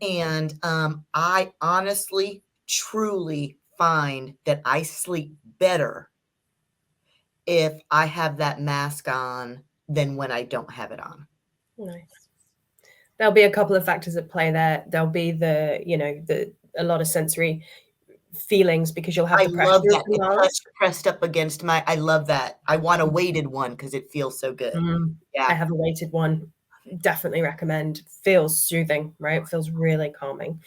And I honestly, truly find that I sleep better if I have that mask on than when I don't have it on. Nice. There'll be a couple of factors at play there. There'll be the a lot of sensory feelings because you'll have I the pressure love of that, the the touch mask. pressed up against I love that. I want a weighted one because it feels so good. Mm. I Yeah. have a weighted one. Definitely recommend. Feels soothing, right? Feels really calming.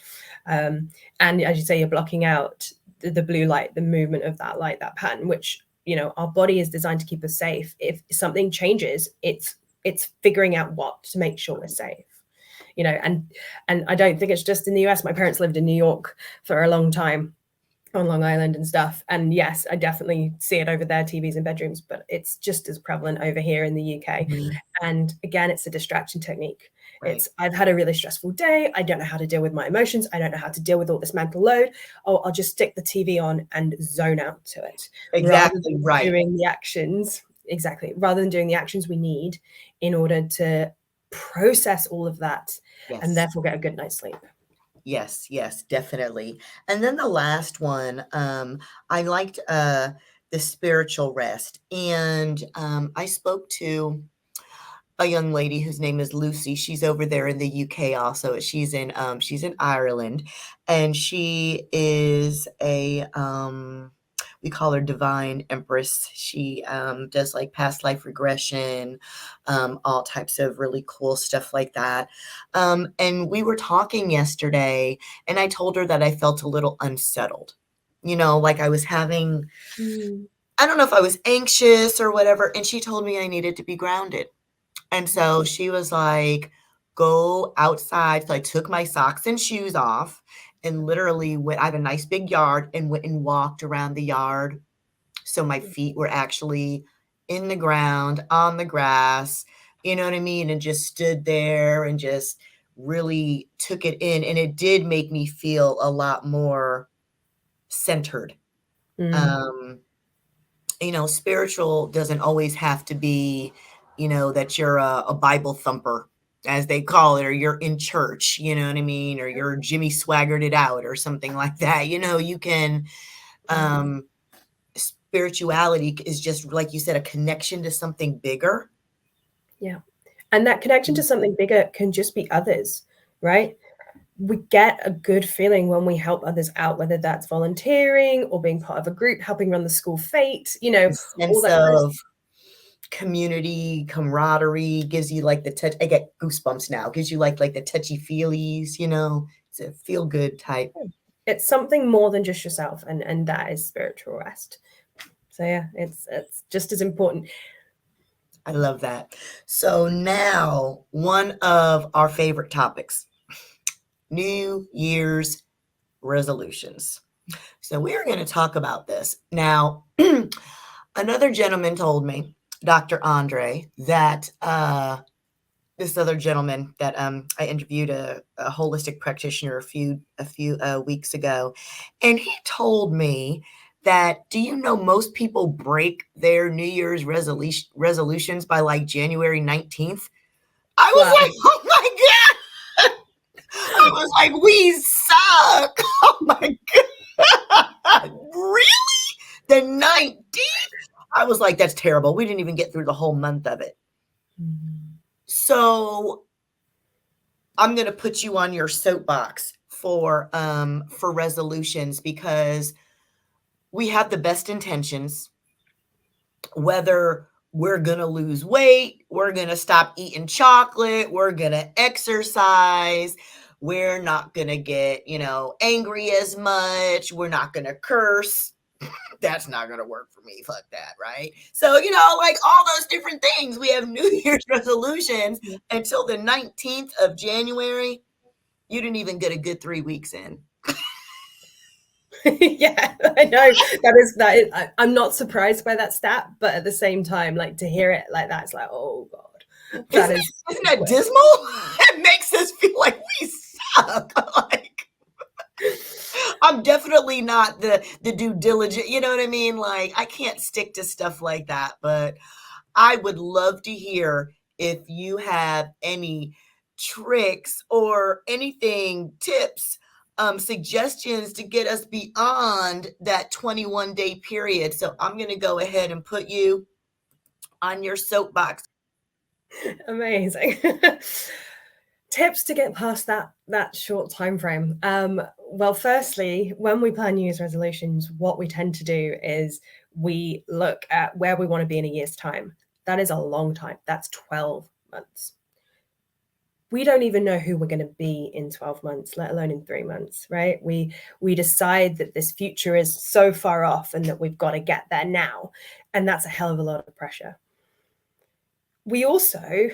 And as you say, you're blocking out the blue light, the movement of that light, that pattern, which our body is designed to keep us safe. If something changes, it's figuring out what to make sure we're safe. And I don't think it's just in the US. My parents lived in New York for a long time, on Long Island and stuff. And yes, I definitely see it over there, TVs in bedrooms, but it's just as prevalent over here in the UK. Mhm. And again, it's a distraction technique. Right. I've had a really stressful day. I don't know how to deal with my emotions. I don't know how to deal with all this mental load. Oh, I'll just stick the TV on and zone out to it rather Exactly than right. doing the actions. Exactly. Rather than doing the actions we need in order to process all of that and Yes. therefore get a good night's sleep. Yes, yes, definitely. And then the last one, I liked the spiritual rest. And I spoke to a young lady whose name is Lucy. She's over there in the UK also. She's in Ireland, and she is we call her Divine Empress. She does like past life regression, all types of really cool stuff like that. And we were talking yesterday, and I told her that I felt a little unsettled. Like I was having, Mm. I don't know if I was anxious or whatever, and she told me I needed to be grounded. And so she was like, "Go outside." So I took my socks and shoes off and literally I have a nice big yard, and went and walked around the yard. So my feet were actually in the ground, on the grass, you know what I mean? And just stood there and just really took it in. And it did make me feel a lot more centered. Mm. Um, Spiritual doesn't always have to be, that you're a Bible thumper, as they call it, or you're in church, you know what I mean? Or you're Jimmy Swaggered It Out or something like that. You can, um, spirituality is just, like you said, a connection to something bigger. Yeah. And that connection to something bigger can just be others, right? We get a good feeling when we help others out, whether that's volunteering or being part of a group, helping run the school fete, A all sense that kind of of community, camaraderie, gives you like the touch. I get goosebumps now. Gives you like the touchy feelies, It's a feel good type. stuff. It's something more than just yourself, and that is spiritual rest. So yeah, it's just as important. I love that. So now, one of our favorite topics, New Year's resolutions. So we are going to talk about this. Now, another gentleman told me, Dr. Andre, that this other gentleman that I interviewed, a holistic practitioner a few weeks ago, and he told me that, do you know most people break their New Year's resolutions by like January 19th? I was Wow. like, oh my God. I was like, we suck. Oh my God. Really? The 19th? I was like, that's terrible. We didn't even get through the whole month of it. So I'm going to put you on your soapbox for resolutions, because we have the best intentions, whether we're going to lose weight, we're going to stop eating chocolate, we're going to exercise, we're not going to get, angry as much, we're not going to curse. That's not going to work for me. Fuck that. Right. So, like all those different things. We have New Year's resolutions until the 19th of January. You didn't even get a good 3 weeks in. Yeah, I know that is I'm not surprised by that stat, but at the same time, like to hear it like that, it's like, oh God, Isn't that dismal? It makes us feel like we suck. Like, I'm definitely not the due diligent, you know what I mean? Like, I can't stick to stuff like that, but I would love to hear if you have any tricks or anything, tips, suggestions to get us beyond that 21-day period. So I'm going to go ahead and put you on your soapbox. Amazing. Tips to get past that short time frame. Well, firstly, when we plan New Year's resolutions, what we tend to do is we look at where we want to be in a year's time. That is a long time. That's 12 months. We don't even know who we're going to be in 12 months, let alone in 3 months, right? We decide that this future is so far off and that we've got to get there now. And that's a hell of a lot of pressure. We also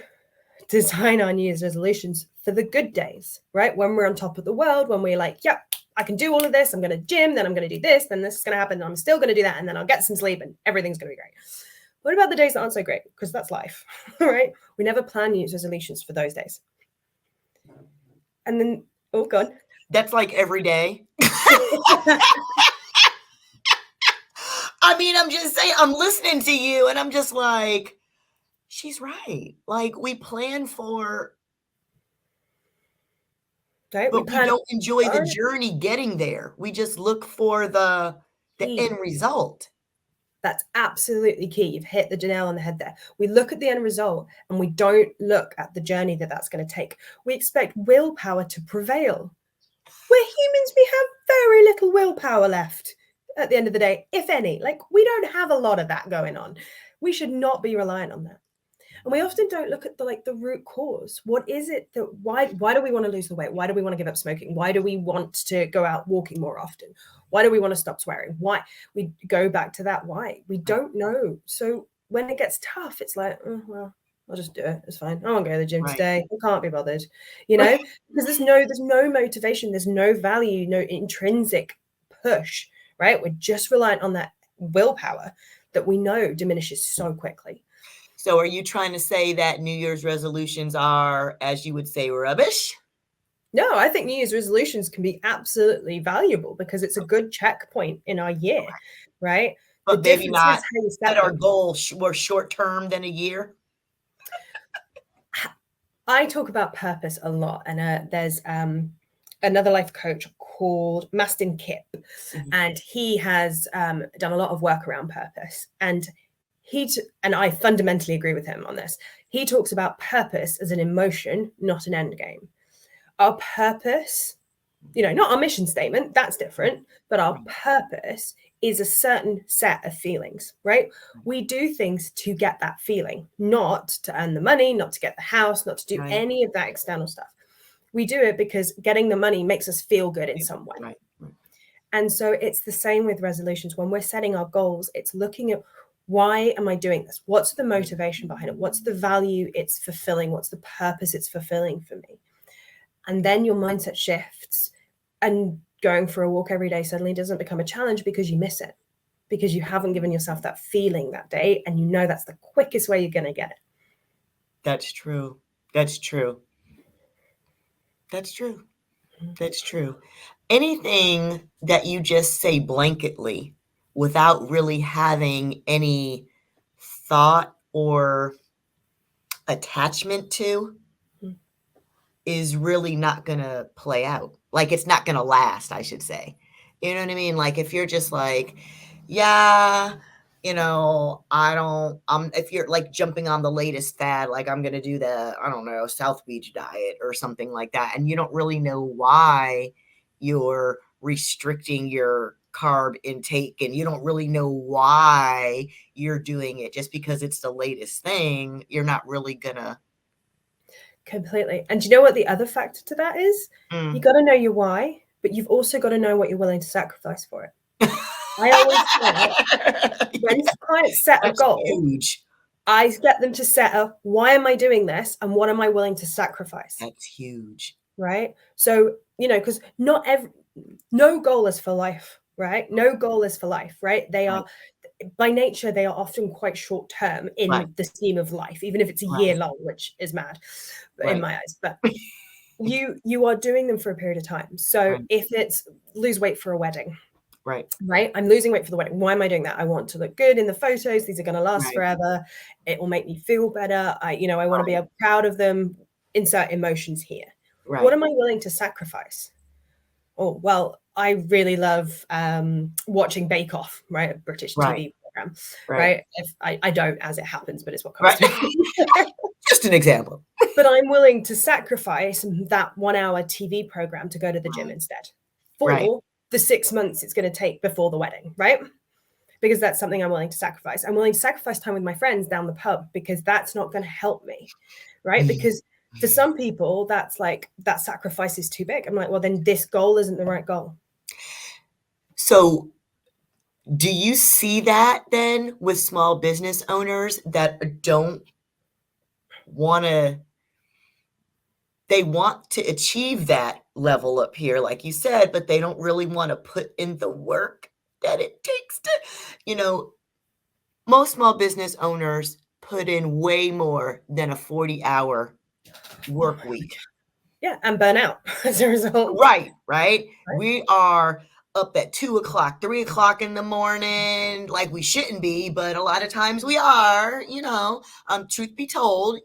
design our New Year's resolutions for the good days, right? When we're on top of the world, when we're like, yep, I can do all of this. I'm going to gym, then I'm going to do this, then this is going to happen. I'm still going to do that. And then I'll get some sleep and everything's going to be great. What about the days that aren't so great? Because that's life, right? We never plan New Year's resolutions for those days. And then, oh God. That's like every day. I mean, I'm just saying, I'm listening to you and I'm just like, she's right. Like we plan for, right? But we don't enjoy the journey getting there. We just look for the end result. That's absolutely key. You've hit the nail on the head there. We look at the end result and we don't look at the journey that that's going to take. We expect willpower to prevail. We're humans. We have very little willpower left at the end of the day, if any. Like we don't have a lot of that going on. We should not be reliant on that. And we often don't look at the root cause. What is it that why do we want to lose the weight? Why do we want to give up smoking? Why do we want to go out walking more often? Why do we want to stop swearing? Why? We go back to that why. We don't know. So when it gets tough, it's like, oh, well, I'll just do it. It's fine. I won't go to the gym today. I can't be bothered. Because there's no motivation, there's no value, no intrinsic push, right? We're just reliant on that willpower that we know diminishes so quickly. So are you trying to say that New Year's resolutions are, as you would say, rubbish? No, I think New Year's resolutions can be absolutely valuable because it's a good checkpoint in our year, right? But maybe not that our goal were short term than a year. I talk about purpose a lot, and there's another life coach called Mastin Kipp, and he has done a lot of work around purpose, and and I fundamentally agree with him on this. He talks about purpose as an emotion, not an end game. Our purpose, not our mission statement, that's different, but our purpose is a certain set of feelings, right? We do things to get that feeling, not to earn the money, not to get the house, not to do any of that external stuff. We do it because getting the money makes us feel good in some way. Right. And so it's the same with resolutions. When we're setting our goals, it's looking at, why am I doing this? What's the motivation behind it? What's the value it's fulfilling? What's the purpose it's fulfilling for me? And then your mindset shifts, and going for a walk every day suddenly doesn't become a challenge because you miss it, because you haven't given yourself that feeling that day. And that's the quickest way you're going to get it. That's true. That's true. That's true. That's true. Anything that you just say blanketly without really having any thought or attachment to is really not going to play out. Like it's not going to last, I should say. You know what I mean? Like if you're just like, yeah, if you're like jumping on the latest fad, like I'm going to do the, I don't know, South Beach diet or something like that. And you don't really know why you're restricting your carb intake, and you don't really know why you're doing it. Just because it's the latest thing, you're not really gonna. Completely. And do you know what the other factor to that is? You got to know your why, but you've also got to know what you're willing to sacrifice for it. I always say when clients set a That's goal, huge. I get them to set a, why am I doing this? And what am I willing to sacrifice? That's huge. Right. So, because no goal is for life, right? No goal is for life, right? They are, by nature, they are often quite short term in the scheme of life, even if it's a year long, which is mad in my eyes. But you are doing them for a period of time. So if it's lose weight for a wedding, right? I'm losing weight for the wedding. Why am I doing that? I want to look good in the photos. These are going to last forever. It will make me feel better. I want to be proud of them. Insert emotions here. What am I willing to sacrifice? Oh, well, I really love watching Bake Off, right? A British TV program, right? If I don't, as it happens, but it's what comes to me. Just an example. But I'm willing to sacrifice that 1 hour TV program to go to the gym instead for the 6 months it's going to take before the wedding, right? Because that's something I'm willing to sacrifice. I'm willing to sacrifice time with my friends down the pub because that's not going to help me, right? Because for some people, that's like, that sacrifice is too big. I'm like, well, then this goal isn't the right goal. So do you see that then with small business owners that don't want to, they want to achieve that level up here, like you said, but they don't really want to put in the work that it takes to, most small business owners put in way more than a 40-hour work week. Yeah, and burn out as a result. Right. We are up at 2 o'clock, 3 o'clock in the morning, like we shouldn't be, but a lot of times we are, truth be told,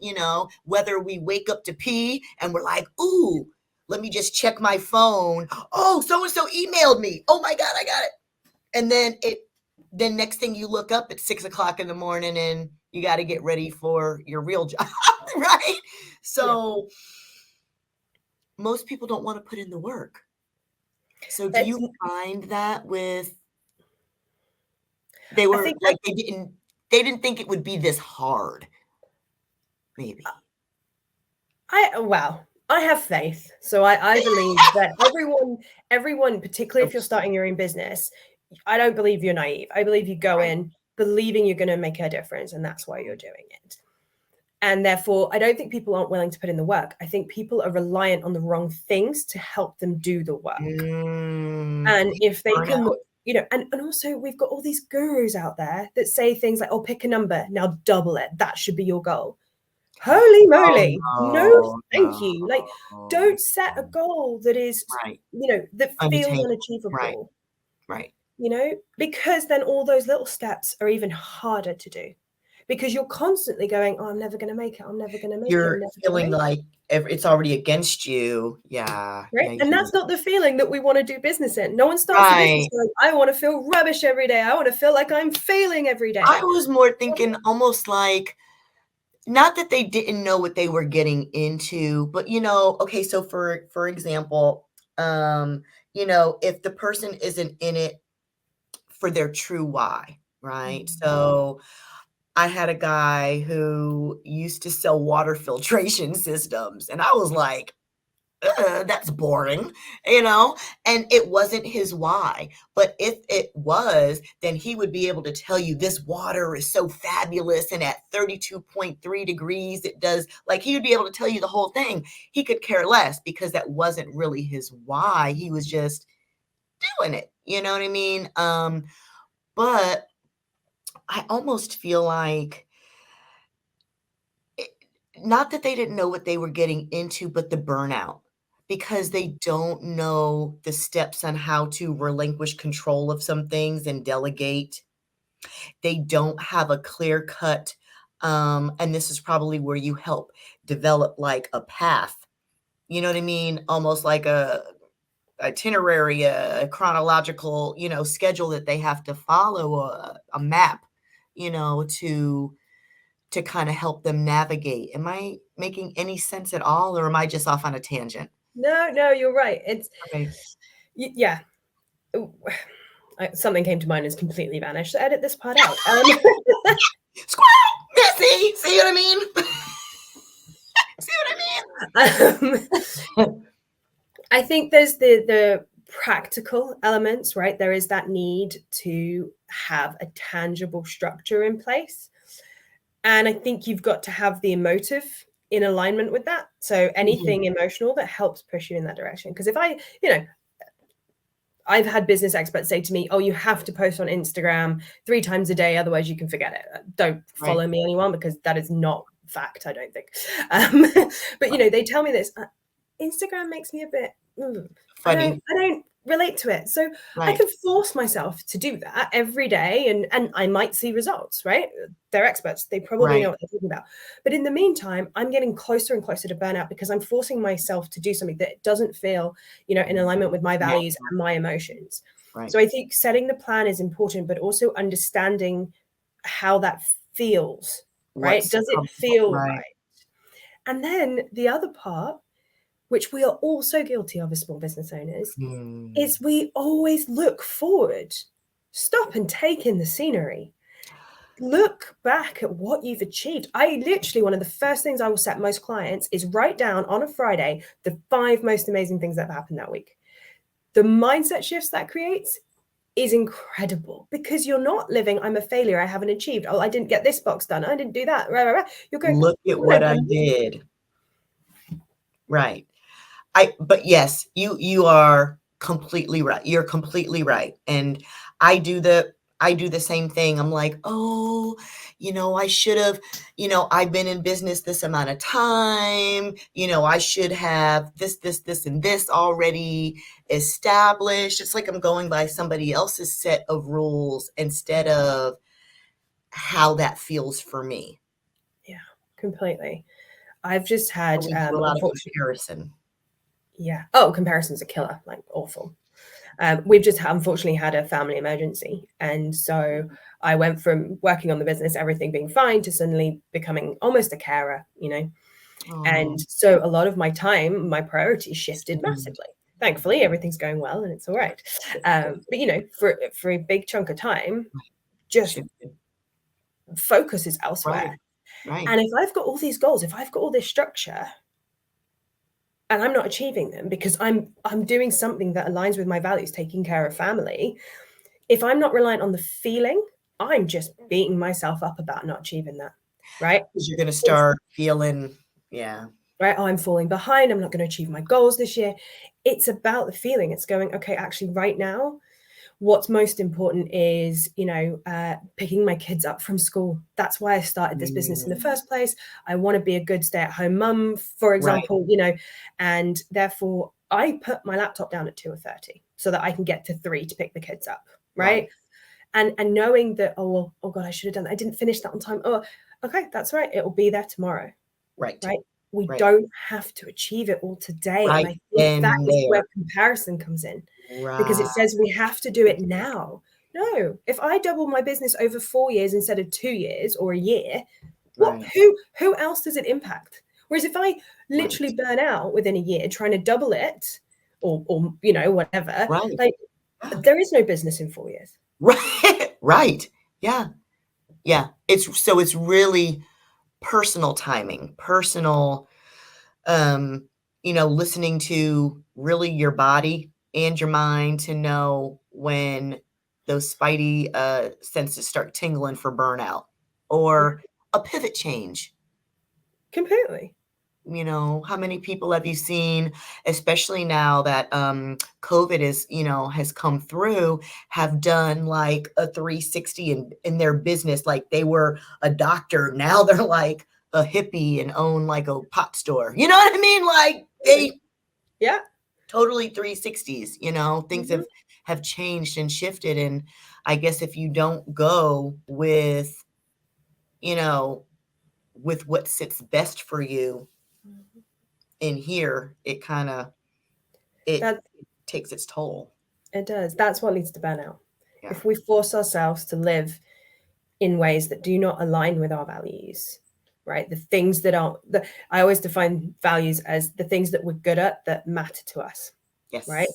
whether we wake up to pee and we're like, ooh, let me just check my phone. Oh, so-and-so emailed me. Oh my God, I got it. And then next thing you look up at 6 o'clock in the morning and you got to get ready for your real job, right? So most people don't want to put in the work. So do you find that they were like, they didn't think it would be this hard, maybe? I have faith. So I believe that everyone, particularly if you're starting your own business, I don't believe you're naive. I believe you go in believing you're going to make a difference, and that's why you're doing it. And therefore, I don't think people aren't willing to put in the work. I think people are reliant on the wrong things to help them do the work. And if they can, and also we've got all these gurus out there that say things like, oh, pick a number, now double it. That should be your goal. Holy moly. No, thank you. Like, don't set a goal that is, that feels unachievable. Right. Because then all those little steps are even harder to do. Because you're constantly going, oh, I'm never going to make it. I'm never going to make it. You're feeling like it's already against you. Yeah. Right. And that's not the feeling that we want to do business in. No one starts a business going, I want to feel rubbish every day. I want to feel like I'm failing every day. I was more thinking almost like, not that they didn't know what they were getting into, but okay, so for example, if the person isn't in it for their true why, right? So I had a guy who used to sell water filtration systems, and I was like, that's boring, and it wasn't his why. But if it was, then he would be able to tell you this water is so fabulous, and at 32.3 degrees, it does, like, he would be able to tell you the whole thing. He could care less because that wasn't really his why. He was just doing it. You know what I mean? But I almost feel like, not that they didn't know what they were getting into, but the burnout, because they don't know the steps on how to relinquish control of some things and delegate. They don't have a clear cut, and this is probably where you help develop like a path. You know what I mean? Almost like a itinerary, a chronological, schedule that they have to follow, a map, to kind of help them navigate. Am I making any sense at all, or am I just off on a tangent? No, you're right. It's okay. Yeah. Something came to mind and has completely vanished. So edit this part out. Squirrel, Missy. See what I mean? See what I mean? I think there's the practical elements, right? There is that need to have a tangible structure in place. And I think you've got to have the emotive in alignment with that. So anything emotional that helps push you in that direction. Because if I've had business experts say to me, oh, you have to post on Instagram 3 times a day, otherwise you can forget it. Don't follow me, anyone, because that is not fact, I don't think. But, they tell me this. Instagram makes me a bit, Funny. I don't relate to it. So I can force myself to do that every day and I might see results, right? They're experts. They probably know what they're talking about. But in the meantime, I'm getting closer and closer to burnout because I'm forcing myself to do something that doesn't feel, in alignment with my values and my emotions. So I think setting the plan is important, but also understanding how that feels, right? Does it feel right? And then the other part, which we are all so guilty of as small business owners, is we always look forward. Stop and take in the scenery. Look back at what you've achieved. One of the first things I will set most clients is write down on a Friday the 5 most amazing things that have happened that week. The mindset shifts that creates is incredible because you're not living, I'm a failure, I haven't achieved. Oh, I didn't get this box done. I didn't do that. You're going, look at what I did. Right. But yes, you are completely right. You're completely right. And I do the same thing. I'm like, oh, I should have, I've been in business this amount of time. I should have this, and this already established. It's like I'm going by somebody else's set of rules instead of how that feels for me. Yeah, completely. I've just had We do a lot of comparison. Yeah. Oh, comparison's a killer, like awful. We've just unfortunately had a family emergency. And so I went from working on the business, everything being fine, to suddenly becoming almost a carer, And so a lot of my time, my priorities shifted massively. Thankfully, everything's going well and it's all right. But, for a big chunk of time, just focus is elsewhere. Right. And if I've got all these goals, if I've got all this structure, and I'm not achieving them because I'm doing something that aligns with my values, taking care of family. If I'm not reliant on the feeling, I'm just beating myself up about not achieving that, right? Because you're going to start feeling, right. Oh, I'm falling behind. I'm not going to achieve my goals this year. It's about the feeling. It's going, okay, actually right now, what's most important is, picking my kids up from school. That's why I started this business in the first place. I want to be a good stay-at-home mum, for example, and therefore I put my laptop down at 2:30 so that I can get to 3 to pick the kids up. Right. And knowing that, oh God, I should have done that. I didn't finish that on time. Oh, okay, that's right. It will be there tomorrow. Right. We don't have to achieve it all today. And I think that is where comparison comes in. Because it says we have to do it now. No, if I double my business over 4 years instead of 2 years or a year, who else does it impact? Whereas if I literally burn out within a year trying to double it or whatever, like there is no business in 4 years. Right. Yeah. It's really personal timing, personal, listening to really your body and your mind to know when those spidey senses start tingling for burnout or a pivot change. Completely. How many people have you seen, especially now that COVID is, has come through, have done like a 360 in their business, like they were a doctor. Now they're like a hippie and own like a pot store. You know what I mean? Like they totally 360s, things have changed and shifted. And I guess if you don't go with, with what sits best for you in here, it takes its toll. It does. That's what leads to burnout. Yeah. If we force ourselves to live in ways that do not align with our values, right? The things that I always define values as the things that we're good at that matter to us. Yes. Right.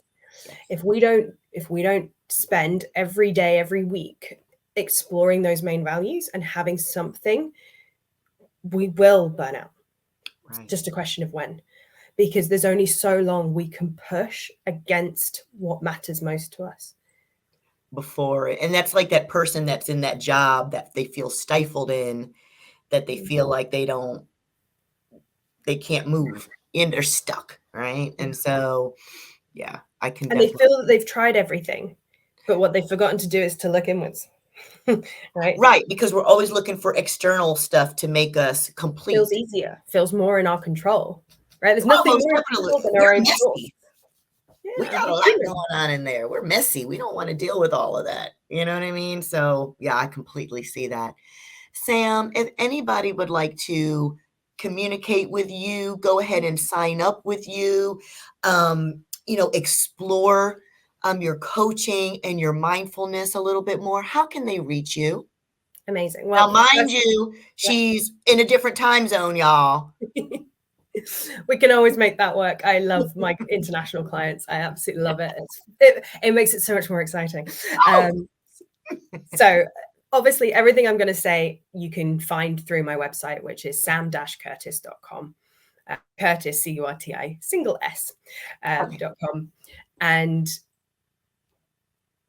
Yes. If we don't spend every day, every week exploring those main values and having something, we will burn out. Right. It's just a question of when. because there's only so long we can push against what matters most to us. Before, and that's like that person that's in that job that they feel stifled in, that they feel like they can't move and they're stuck, right? And so, yeah, I can And they definitely. feel that they've tried everything, but what they've forgotten to do is to look inwards. Right? Right, because we're always looking for external stuff to make us complete. Feels easier, feels more in our control, right? There's Oh, nothing most more in definitely. control than We're our own thoughts. messy. We Yeah, got a we're lot human. going on in there. We're messy. We don't want to deal with all of that. You know what I mean? So, yeah, I completely see that. Sam, if anybody would like to communicate with you, go ahead and sign up with you, explore your coaching and your mindfulness a little bit more, how can they reach you? Amazing. Now, Well, mind you, she's in a different time zone, y'all. we can always make that work. I love my international clients. I absolutely love it. It makes it so much more exciting. So obviously everything I'm going to say you can find through my website, which is sam-curtis.com. Curtis, C-U-R-T-I, single S, .com. And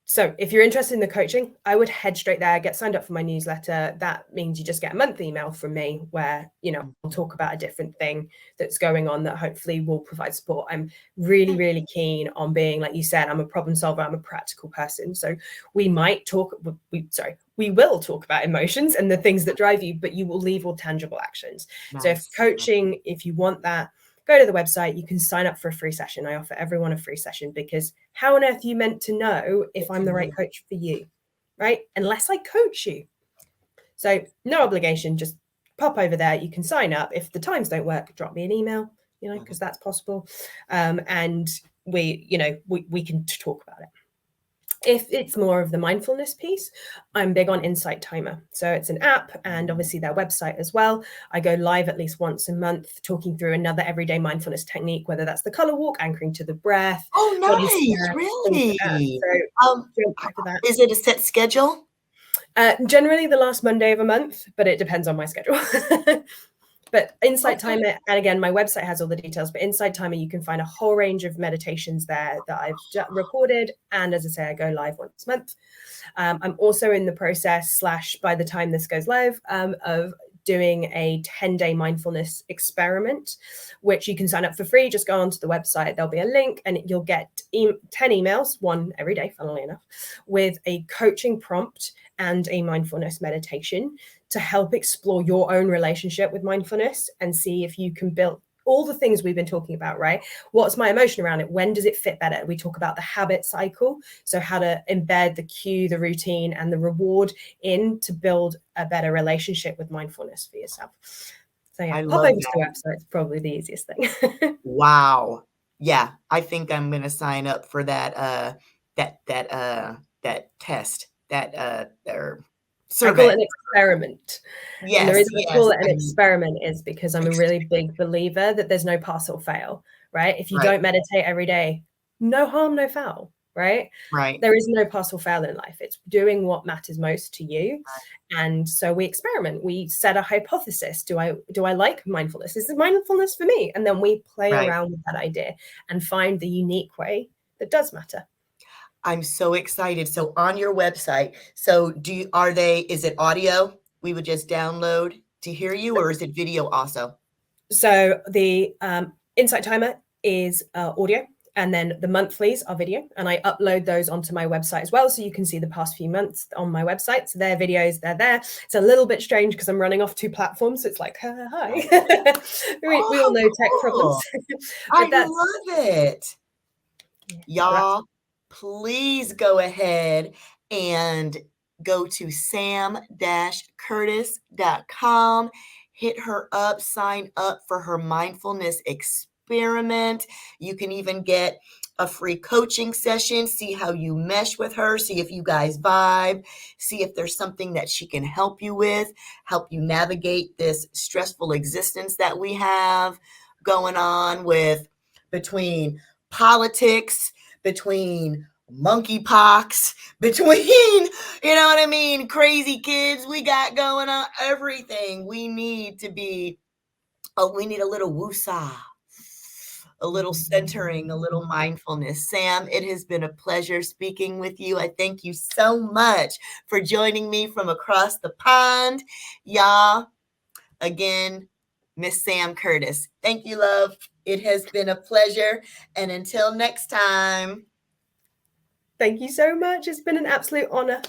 so if you're interested in the coaching, I would head straight there, get signed up for my newsletter. That means you just get a monthly email from me where, I'll talk about a different thing that's going on that hopefully will provide support. I'm really, really keen on being, like you said, I'm a problem solver. I'm a practical person. So we will talk about emotions and the things that drive you, but you will leave all tangible actions. Nice. So if coaching, if you want that, go to the website. You can sign up for a free session. I offer everyone a free session because how on earth are you meant to know if I'm the right coach for you, right? Unless I coach you. So no obligation, just pop over there. You can sign up. If the times don't work, drop me an email, because that's possible. And we can talk about it. If it's more of the mindfulness piece, I'm big on Insight Timer. So it's an app and obviously their website as well. I go live at least once a month talking through another everyday mindfulness technique, whether that's the color walk, anchoring to the breath. Oh, nice. Really? So jump back to that. Is it a set schedule? Generally the last Monday of a month, but it depends on my schedule. But Insight Timer, and again, my website has all the details, but Insight Timer, you can find a whole range of meditations there that I've recorded. And as I say, I go live once a month. I'm also in the process, by the time this goes live, of doing a 10-day mindfulness experiment, which you can sign up for free. Just go onto the website. There'll be a link and you'll get 10 emails, one every day, funnily enough, with a coaching prompt and a mindfulness meditation to help explore your own relationship with mindfulness and see if you can build all the things we've been talking about, right? What's my emotion around it? When does it fit better? We talk about the habit cycle. So how to embed the cue, the routine, and the reward in to build a better relationship with mindfulness for yourself. So yeah, pop over to the website. It's probably the easiest thing. Wow. Yeah, I think I'm going to sign up for that test, or survey. I call it an experiment. Yes, and the reason I call it an experiment is because I'm a really big believer that there's no pass or fail, right? If you don't meditate every day, no harm, no foul, right? There is no pass or fail in life. It's doing what matters most to you. And so we experiment. We set a hypothesis. Do I like mindfulness? Is it mindfulness for me? And then we play around with that idea and find the unique way that does matter. I'm so excited. So on your website, so is it audio? We would just download to hear you, or is it video also? So the Insight Timer is audio, and then the monthlies are video, and I upload those onto my website as well, so you can see the past few months on my website. So their videos, they're there. It's a little bit strange because I'm running off 2 platforms. So it's like, hi. we all know tech problems. I love it. Y'all, please go ahead and go to sam-curtis.com, hit her up, sign up for her mindfulness experiment. You can even get a free coaching session, see how you mesh with her, see if you guys vibe, see if there's something that she can help you with, help you navigate this stressful existence that we have going on between politics, between monkeypox, between, crazy kids we got going on, everything. We need a little woosah. a little centering, a little mindfulness. Sam, it has been a pleasure speaking with you. I thank you so much for joining me from across the pond. Y'all, again, Miss Sam Curtis. Thank you, love. It has been a pleasure. And until next time. Thank you so much. It's been an absolute honor.